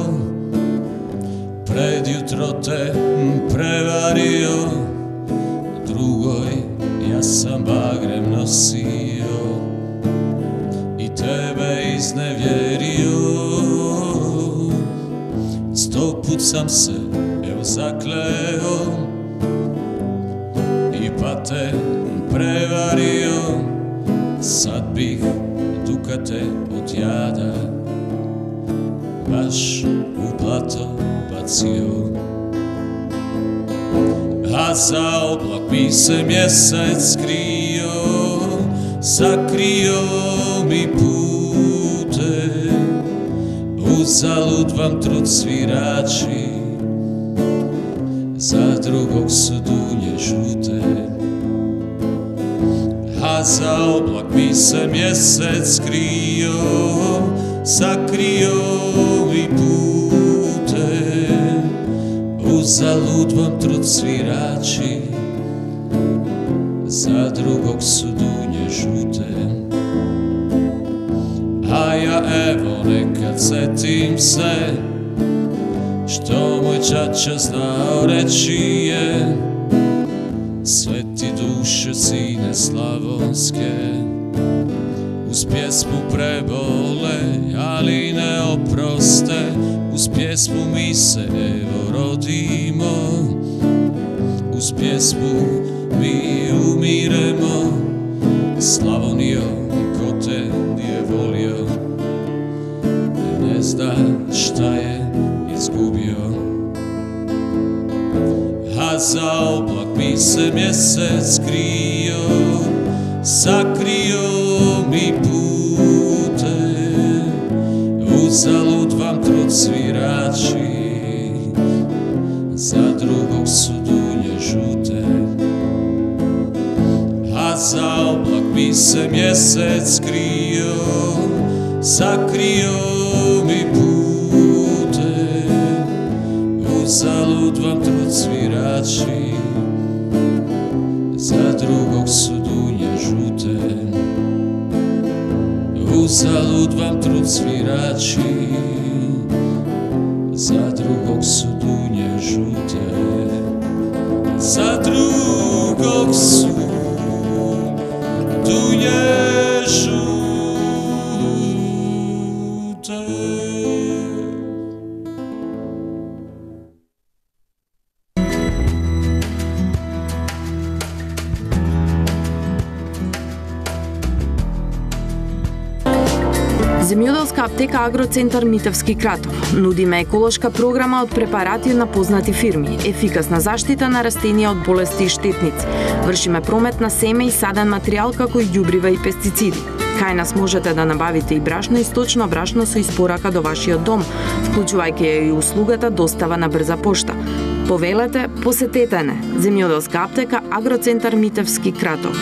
pred jutro te prevario, drugoj ja sam bagrem nosio i tebe iznevjerio. Sto put sam se, evo, zakleo i pa te prevario, sad bih dukate od jada baš u blato bacio. A za oblak mi se mjesec skrio, sakrio mi pute, uzalud vam trud svirači, za drugog su dunje žute, a za oblak mi se mjesec skrio, sakrio mi pute. Uzalud vam trud svirači, za drugog su dunje žute. A ja evo nekad setim se, što moj čača znao reći je, sveti duše sine slavonske, uz pjesmu prebole, ali ne oproste, uz pjesmu mi se evo rodimo, uz pjesmu mi umiremo. Slavonijo, ko te nije volio, ne zna šta je izgubio. A za oblak mi se mjesec skrio, sakrio mi pute. Uzalud vam trud svirači, za drugog su dunje žute. A za oblak mi se mjesec skrio, sakrio mi pute. Uzalud vam trud svirači, za drugog su dunje žute. Uzalud vam trud svirači, za drugog su dunje žute. Za drugog su dunje žute. Земјоделска аптека Агроцентар Митевски Кратов. Нудиме еколошка програма од препарати на познати фирми, ефикасна заштита на растенија од болести и штетници. Вршиме промет на семе и саден материјал како и ѓубрива и пестициди. Кај нас можете да набавите и брашно и сточно брашно со испорака до вашиот дом, вклучувајќи ја и услугата достава на брза пошта. Повелете, посетете не. Земјоделска аптека Агроцентар Митевски Кратов.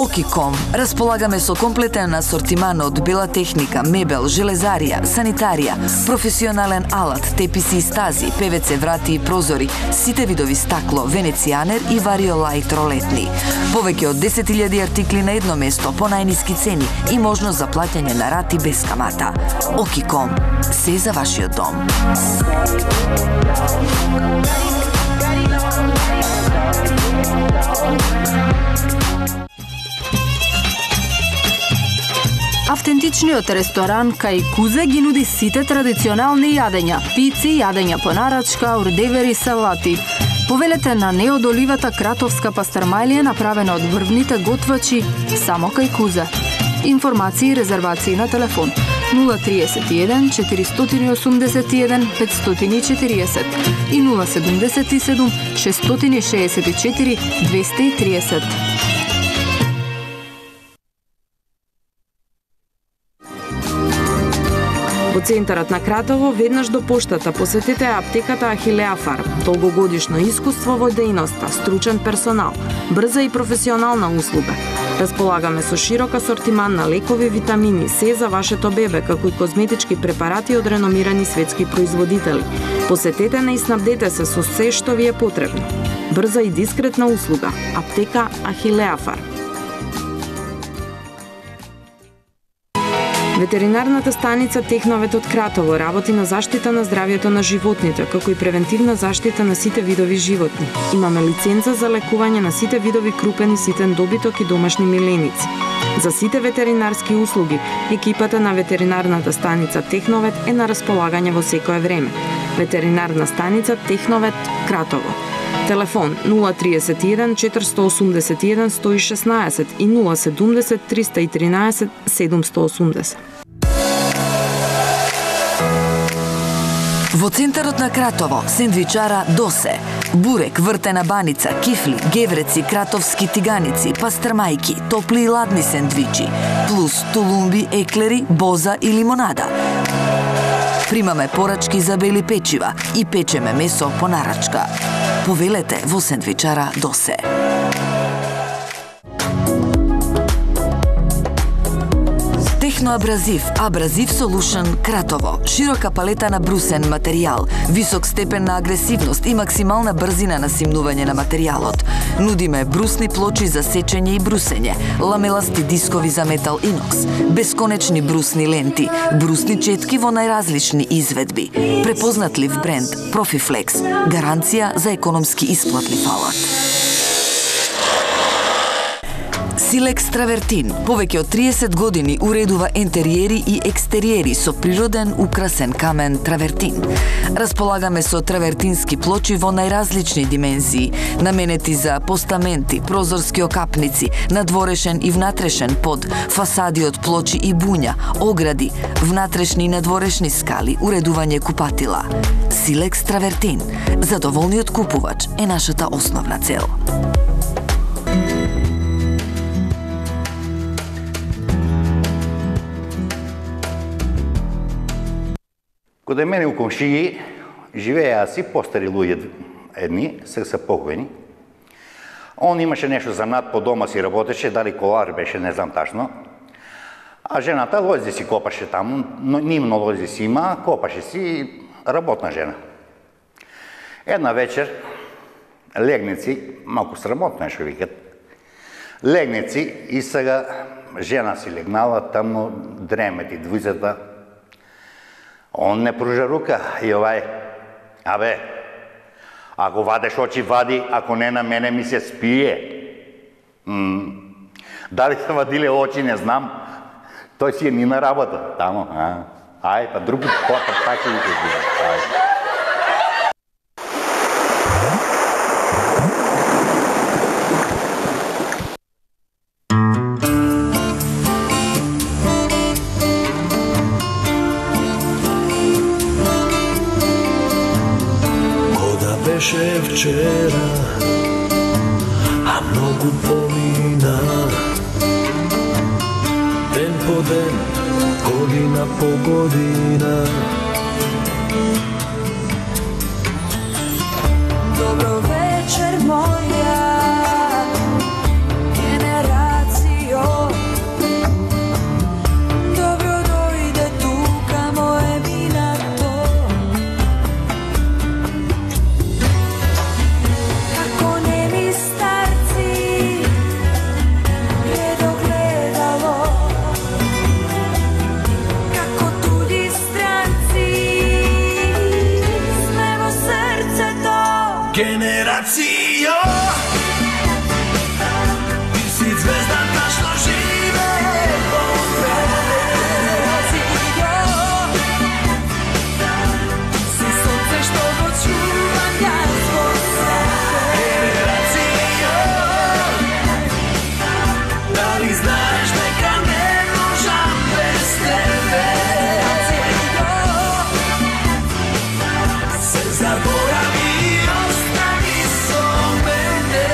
Окиком. Располагаме со комплетен асортиман од бела техника, мебел, железарија, санитарија, професионален алат, теписи и стази, ПВЦ врати и прозори, сите видови стакло, венецијанер и вариолајт ролетни. Повеќе од 10.000 артикли на едно место по најниски цени и можност за плаќање на рати без камата. Окиком. Се за вашиот дом. Автентичниот ресторан Кај Кузе ги нуди сите традиционални јадења, пици, јадења по нарачка, урдевери, салати. Повелете на неодоливата кратовска пастермајлија направена од врвните готвачи само Кај Кузе. Информации и резервации на телефон 031 481 540 и 077 664 230. Во центарот на Кратово, веднаш до поштата, посетете аптеката Ахилеа Фарм. Долгогодишно искуство во дејноста, стручен персонал, брза и професионална услуга. Располагаме со широк асортиман на лекови, витамини, се за вашето бебе, како и козметички препарати од реномирани светски производители. Посетете не и снабдете се со се што ви е потребно. Брза и дискретна услуга. Аптека Ахилеа Фарм. Ветеринарната станица Техновет од Кратово работи на заштита на здравјето на животните, како и превентивна заштита на сите видови животни. Имаме лиценза за лекување на сите видови крупен и ситен добиток и домашни миленици. За сите ветеринарски услуги, екипата на ветеринарната станица Техновет е на располагање во секое време. Ветеринарна станица Техновет Кратово. Телефон 031 481 116 и 070 313 780. Во центарот на Кратово, сендвичара Досе, бурек, вртена баница, кифли, гевреци, кратовски тиганици, пастрмајки, топли и ладни сендвичи, плюс тулумби, еклери, боза и лимонада. Примаме порачки за бели печива и печеме месо по нарачка. Повелете во сендвичара Досе. Техноабразив, Абразив Solution Кратово. Широка палета на брусен материјал, висок степен на агресивност и максимална брзина на симнување на материјалот. Нудиме брусни плочи за сечење и брусење, ламеласти дискови за метал инокс, бесконечни брусни ленти, брусни четки во најразлични изведби. Препознатлив бренд Profiflex, гаранција за економски исплатлив алат. Silex Травертин, повеќе од 30 години уредува интериери и екстериери со природен украсен камен травертин. Располагаме со травертински плочи во најразлични димензии, наменети за постаменти, прозорски окапници, надворешен и внатрешен под, фасади од плочи и буња, огради, внатрешни и надворешни скали, уредување купатила. Silex Травертин. Задоволниот купувач е нашата основна цел. Каде мене у комшии живееа си постари луѓе едни, сега се покојни. Он имаше нешто занат по дома си работеше, дали колар беше, не знам тачно. А жената лози си копаше таму, нивно лози си има, копаше си, работна жена. Една вечер, легници, малку срамотно е што викат, легници и сега жена си легнала, таму дремети двујцата. Он не пружа рука и овај, абе, ако вадеш очи, вади, ако не на мене ми се спие. Дали се вадиле очи, не знам. Тој си е ни на работа, тамо. Ај, па друг пот, така и се бива. Беше вчера, а многу помина. Ден по ден, година по година. Добро вечер, моја генерацијо. Добро дојде тука, моје минато. Како неми старци, гледало, како туди странци, сме во срцето. Генерацијо, ти си звездата што живее во мене. Ти си сонце што го чувам јас во себе. Генерацијо, дали знаеш дека не можам без тебе? Се заборави и остани со мене.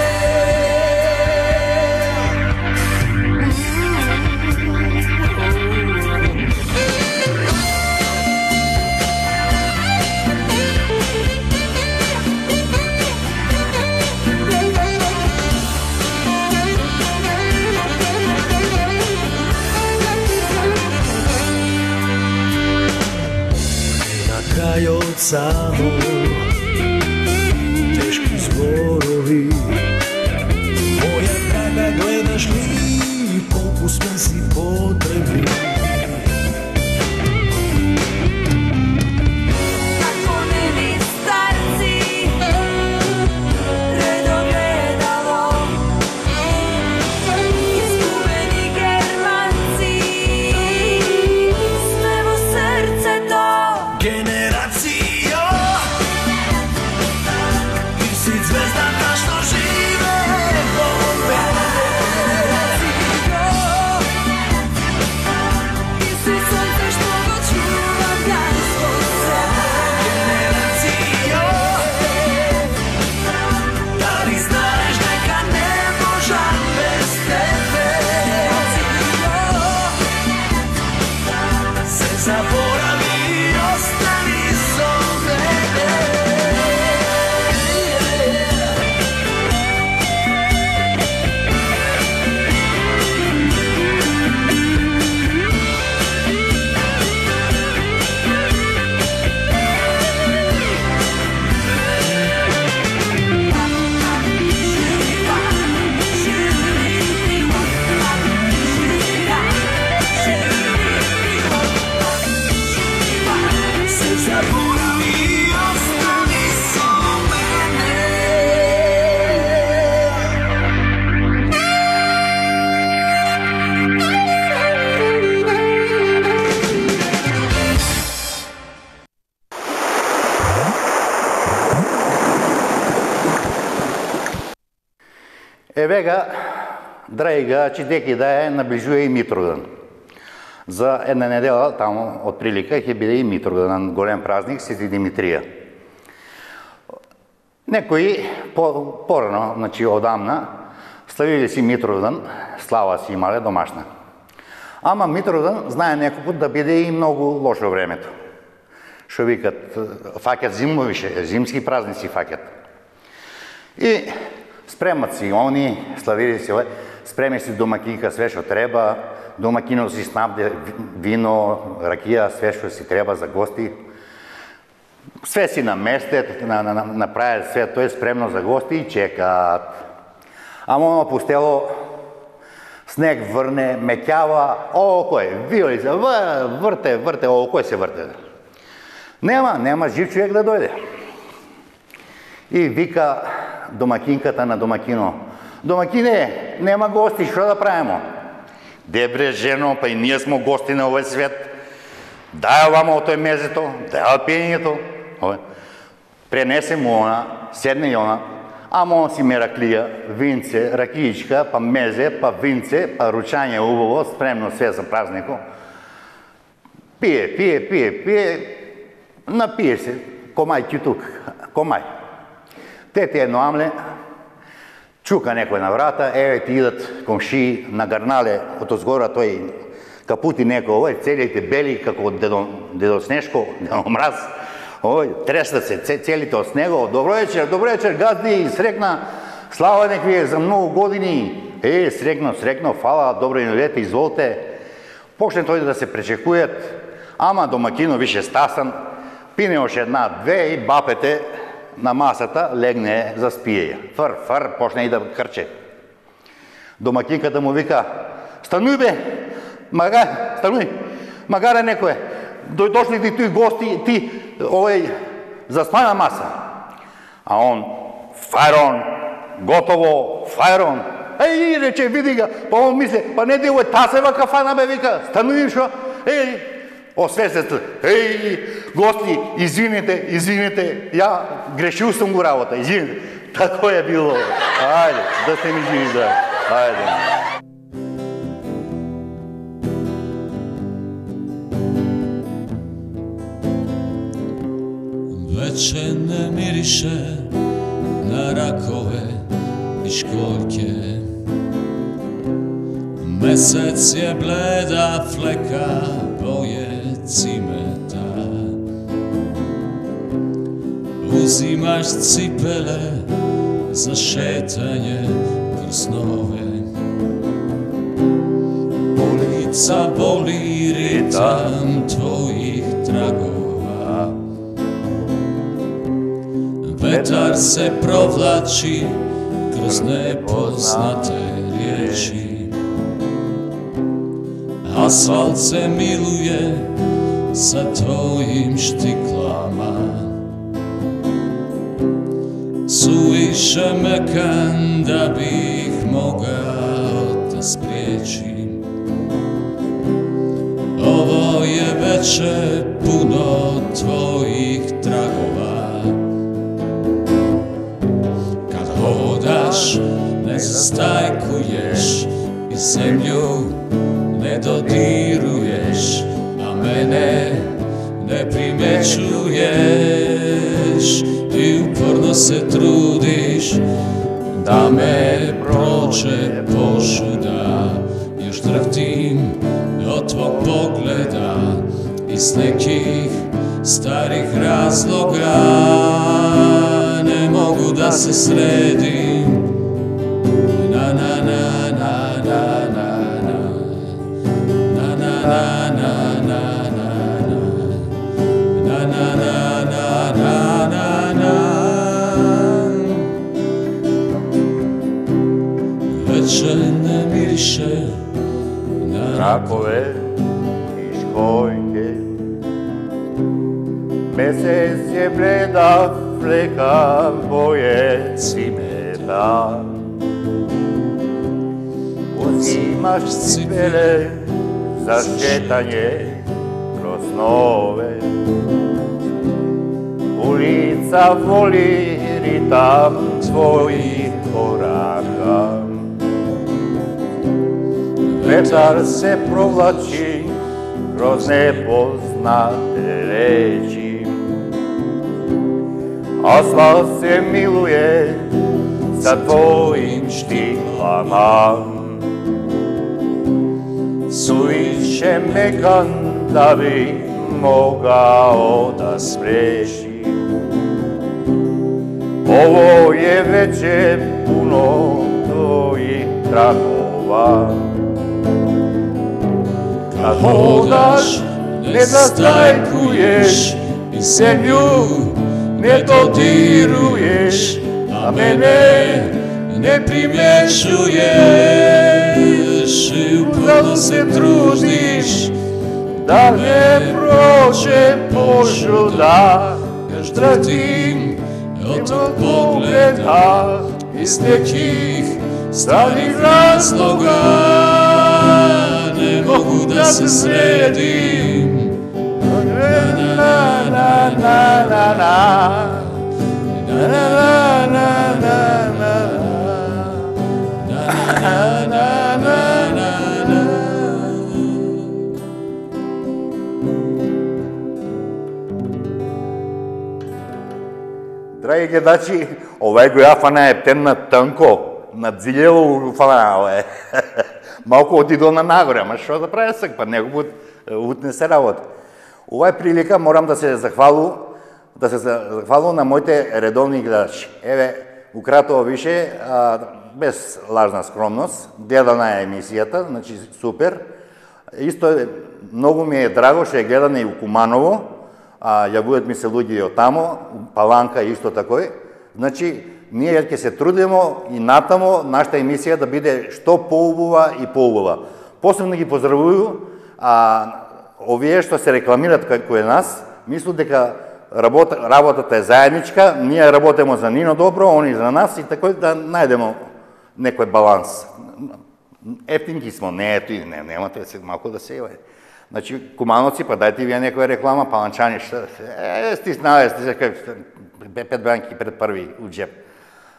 На крајот само тешки зборови. Моја драга, гледаш ли колку сме си потребни? Како неми старци, редогледало, изгубени германци, сме во срцето. Генерацијо, ти си звездата што живее во мене. Ти си сонце што го чувам јас во себе. Генерацијо, дали знаеш дека не можам без тебе? Се заборави и остани Колега, драги читеки да наближува и Митровдан. За една недела, таму од прилика, ќе биде и Митровдан, голем празник, Свети Димитрија. Некои порано, значи одамна, славили си Митровдан, слава си имале домашна. Ама Митровдан знае некој пат да биде и многу лошо времето. Шо викат, фаќат зимовише, зимски празници фаќат. И спремат си они, славили си, спреми си домакинка све што треба, домакинот си снабде вино, ракија, све што си треба за гости. Све си наместет, направят све, тоа е спремно за гости и чекаат. Ама оно пустело, снег врне, меќава, кој, виоли се, врте, кој се врте. Нема жив човек да дојде. И вика домакинката на домакино, домакине, нема гости, што да правимо? Дебре жено, па и ние смо гости на овој свет. Дај вама о тој мезето, дај пиењето. Пренесе му она, седне и она, ама он си мераклија, винце, ракиичка, па мезе, па винце, па ручање убаво, спремно све за празнико. Пие, напие се, комај ќутук, комај. Тете едно амле, чука некој на врата, еве ти идат комшии на гарнале, од озгора тој капути некој, целите бели како дедо Снешко, дедо Мраз, тресат се целите од снего, добро вечер, газди, срекна, слава нек ви е за многу години, срекно, фала, добро идете, изволте. Почне тој да се пречекујат, ама домакино више стасан, пине още една-две и бапете на масата легне за спиење. Фр, почне и да крче. Домакинката му вика, стануј бе, стануј, магаре некој, дошли ти туи гости, ти заспај на маса. А он, фајрон, готово, фајрон. Рече, види ga, па он мисле, па не ди ово тасева кафана бе, вика, стануј шо, освестето, гости, извините, ја грешил сум го работа, извините. Тако е било. Ајде, да сте ми живи здрави. Ајде. Вече не мирише на ракове и шкоljke. Месец je bleda fleka boje cimeta. Uzimaš cipele za šetanje kroz nove. Ulica boli ritam tvojih tragova. Vetar se provlači kroz nepoznate riječi. Asfalt se miluje sa tvojim štiklama. Suviše mekan da bih mogao te spriječim. Ovo je veče puno tvojih tragova. Kad hodaš ne zastajkuješ i zemlju ne dodiruješ, a mene ne primećuješ. I uporno se trudiš da me prođe požuda. Još drhtim od tvog pogleda iz nekih starih razloga. Ne mogu da se sredim. Na na na na na na. Veče ne miriše na rakove i školjke. Mesec je bleda fleka boje cimeta. Uzimaš cipele za šetanje kroz nove. Ulica voli ritam tvojih koraka. ветар се провлачи kroz nepoznate reči. Asfalt se miluje sa tvojim štiklama. Suviše mekan da bi mogao da spreši. Ovo je veče puno tvojih tragova. Kad hodaš, ne zastajkuješ i zemlju ne dodiruješ, a mene ne primjećuješ i upravo se trudiš da ne prođe požuda, još tratim od tog pogleda iz nekih stranih razloga. Ne mogu da se sredim. Драги гледачи, овај го ја фана ептен на тънко, на дзилево фана, малку отидо на нагоре, ама што да прави сак, па него не се работи. Овај прилика морам да се захвалу на моите редовни гледачи. Еве, укратово више, без лажна скромност, гледана е емисијата, значи супер. Исто многу ми е драго што е гледана и у Куманово, јавуваат ми се луѓе од тамо, Паланка исто такој. Значи, ние ќе се трудимо и натамо нашата емисија да биде што поубава и поубава. Посебно ги поздравувам овие што се рекламират како е нас, мислам дека работата е заедничка, ние работиме за нино добро, они за нас и тако да најдемо некој баланс. Ефтинки смо, не ето и немате се малку да се евај. Значи, Кумановци, па дајте вие некоја реклама, Паланчани, стиснаве, 5 банки пред први у джеп.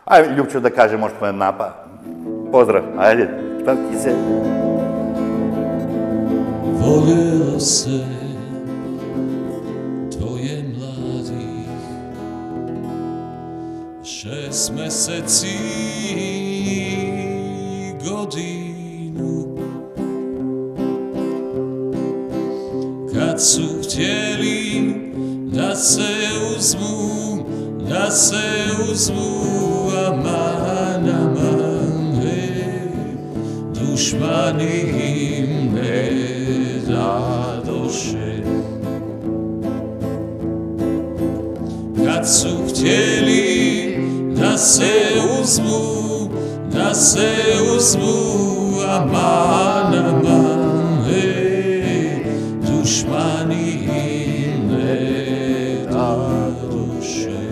Ајде, Љупчо да каже, може по една, па поздрав, ајде, татки се. Voljelo se tvoje mladih 6 meseci godinu kad su htjeli da se uzmu aman, dušmani im ne dadoše. Kad su htjeli da se uzmu aman, dušmani im ne dadoše.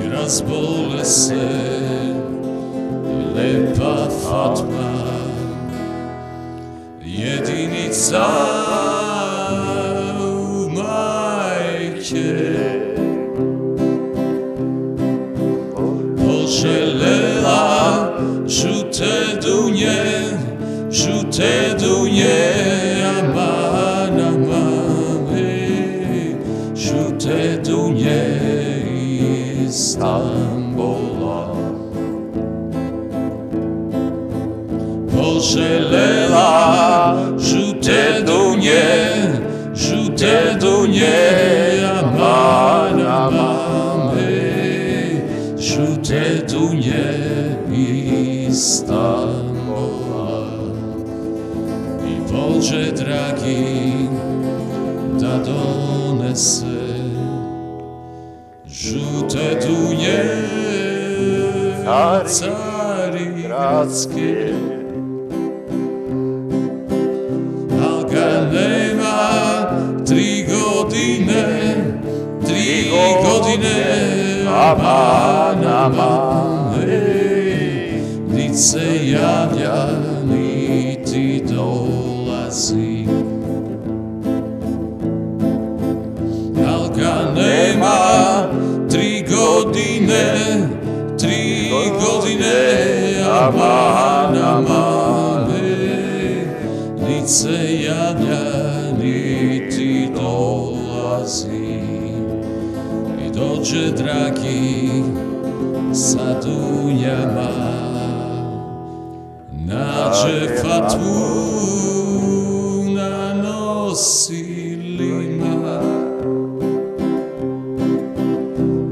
I razbole se lepa Fatma, jedinica majke, poželela žute dunje, aman, žute dunje Istanbula. Poželela žute dunje, aman, žute dunje Istanbula. I vođe dragi da donese žute dunje Carigradske. Al ga nema 3 godine, aman, nit se javlja, niti dolazi. Al ga nema 3 godine, aman, se javlja, niti dolazi. I dođe dragi sa dunjama, nađe fatvu na nosilima.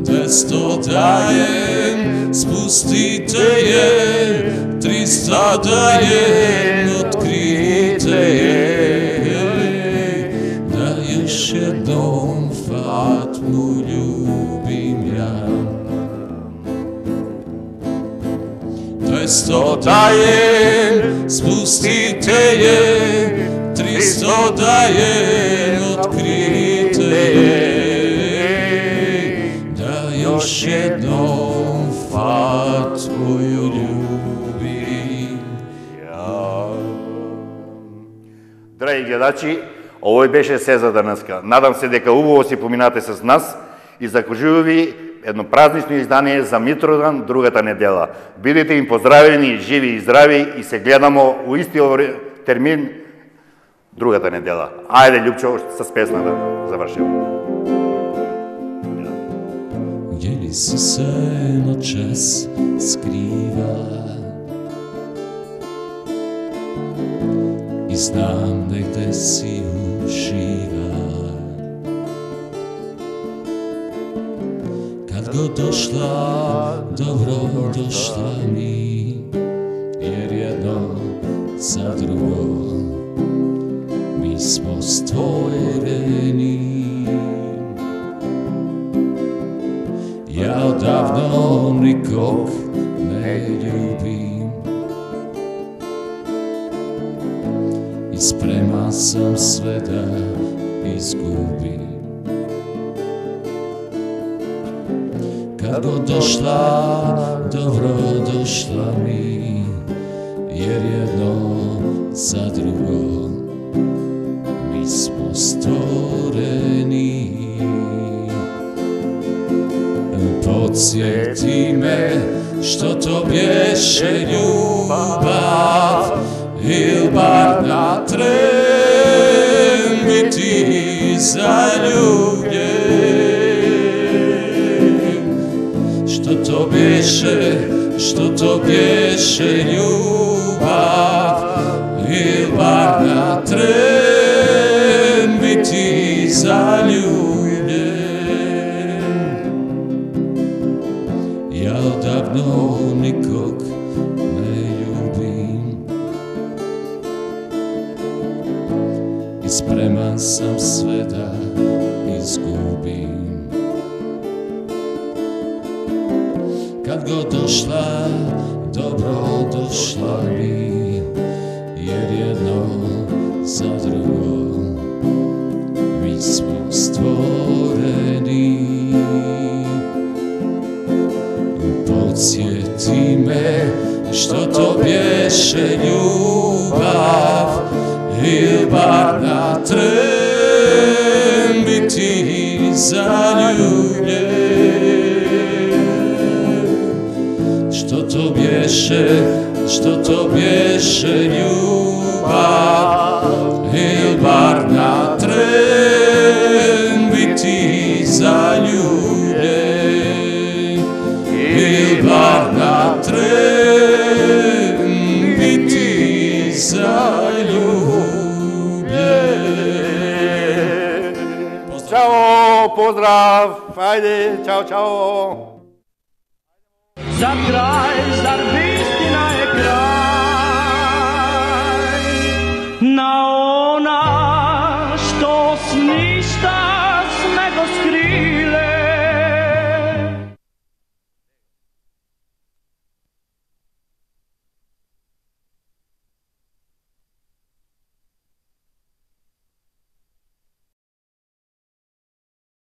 200 dajem, spustite je, 300 dajem, otkrite je, da još jednom Fatmu ljubim ja. 200 dajem, spustite je, 300 dajem, otkrite je, da još jednom Fatmu ljubim ja. Драги гледачи, овој беше се за денеска. Надам се дека убаво си поминате с нас и закажувам ви едно празнично издание за Митродан другата недела. Бидете им поздравени, живи и здрави и се гледамо у истиот термин другата недела. Ајде, Љупчо, с песна да завршим. Gdje li si se noćas skriva? I znam negde si uživa. Kad god došla, dobro došla mi, jer jedno za drugo mi smo stvoreni. Ja odavno nikog ne ljubim i spreman sam sve da izgubim. Kad god došla, dobro došla mi, jer jedno za drugo mi smo stvoreni. Podsjeti me što to bješe ljubav, il bar na tren biti zaljubljen. Što to bješe ljubav, il bar na tren biti zaljubljen. Ja odavno nikog ne ljubim i spreman sam sve da izgubim. Kad god došla, dobro došla mi, jer jedno za drugo mi smo stvoreni. Podsjeti me što to bješe ljubav, il bar na tren biti zaljubljen. Što to bješe ljubav, il bar na tren biti zaljubljen. Il bar na tren biti zaljubljen. Ćao, pozdrav, ajde, čao, čao. Za kraj, zar istina je kraj? Na ona što ništa sme go skriva.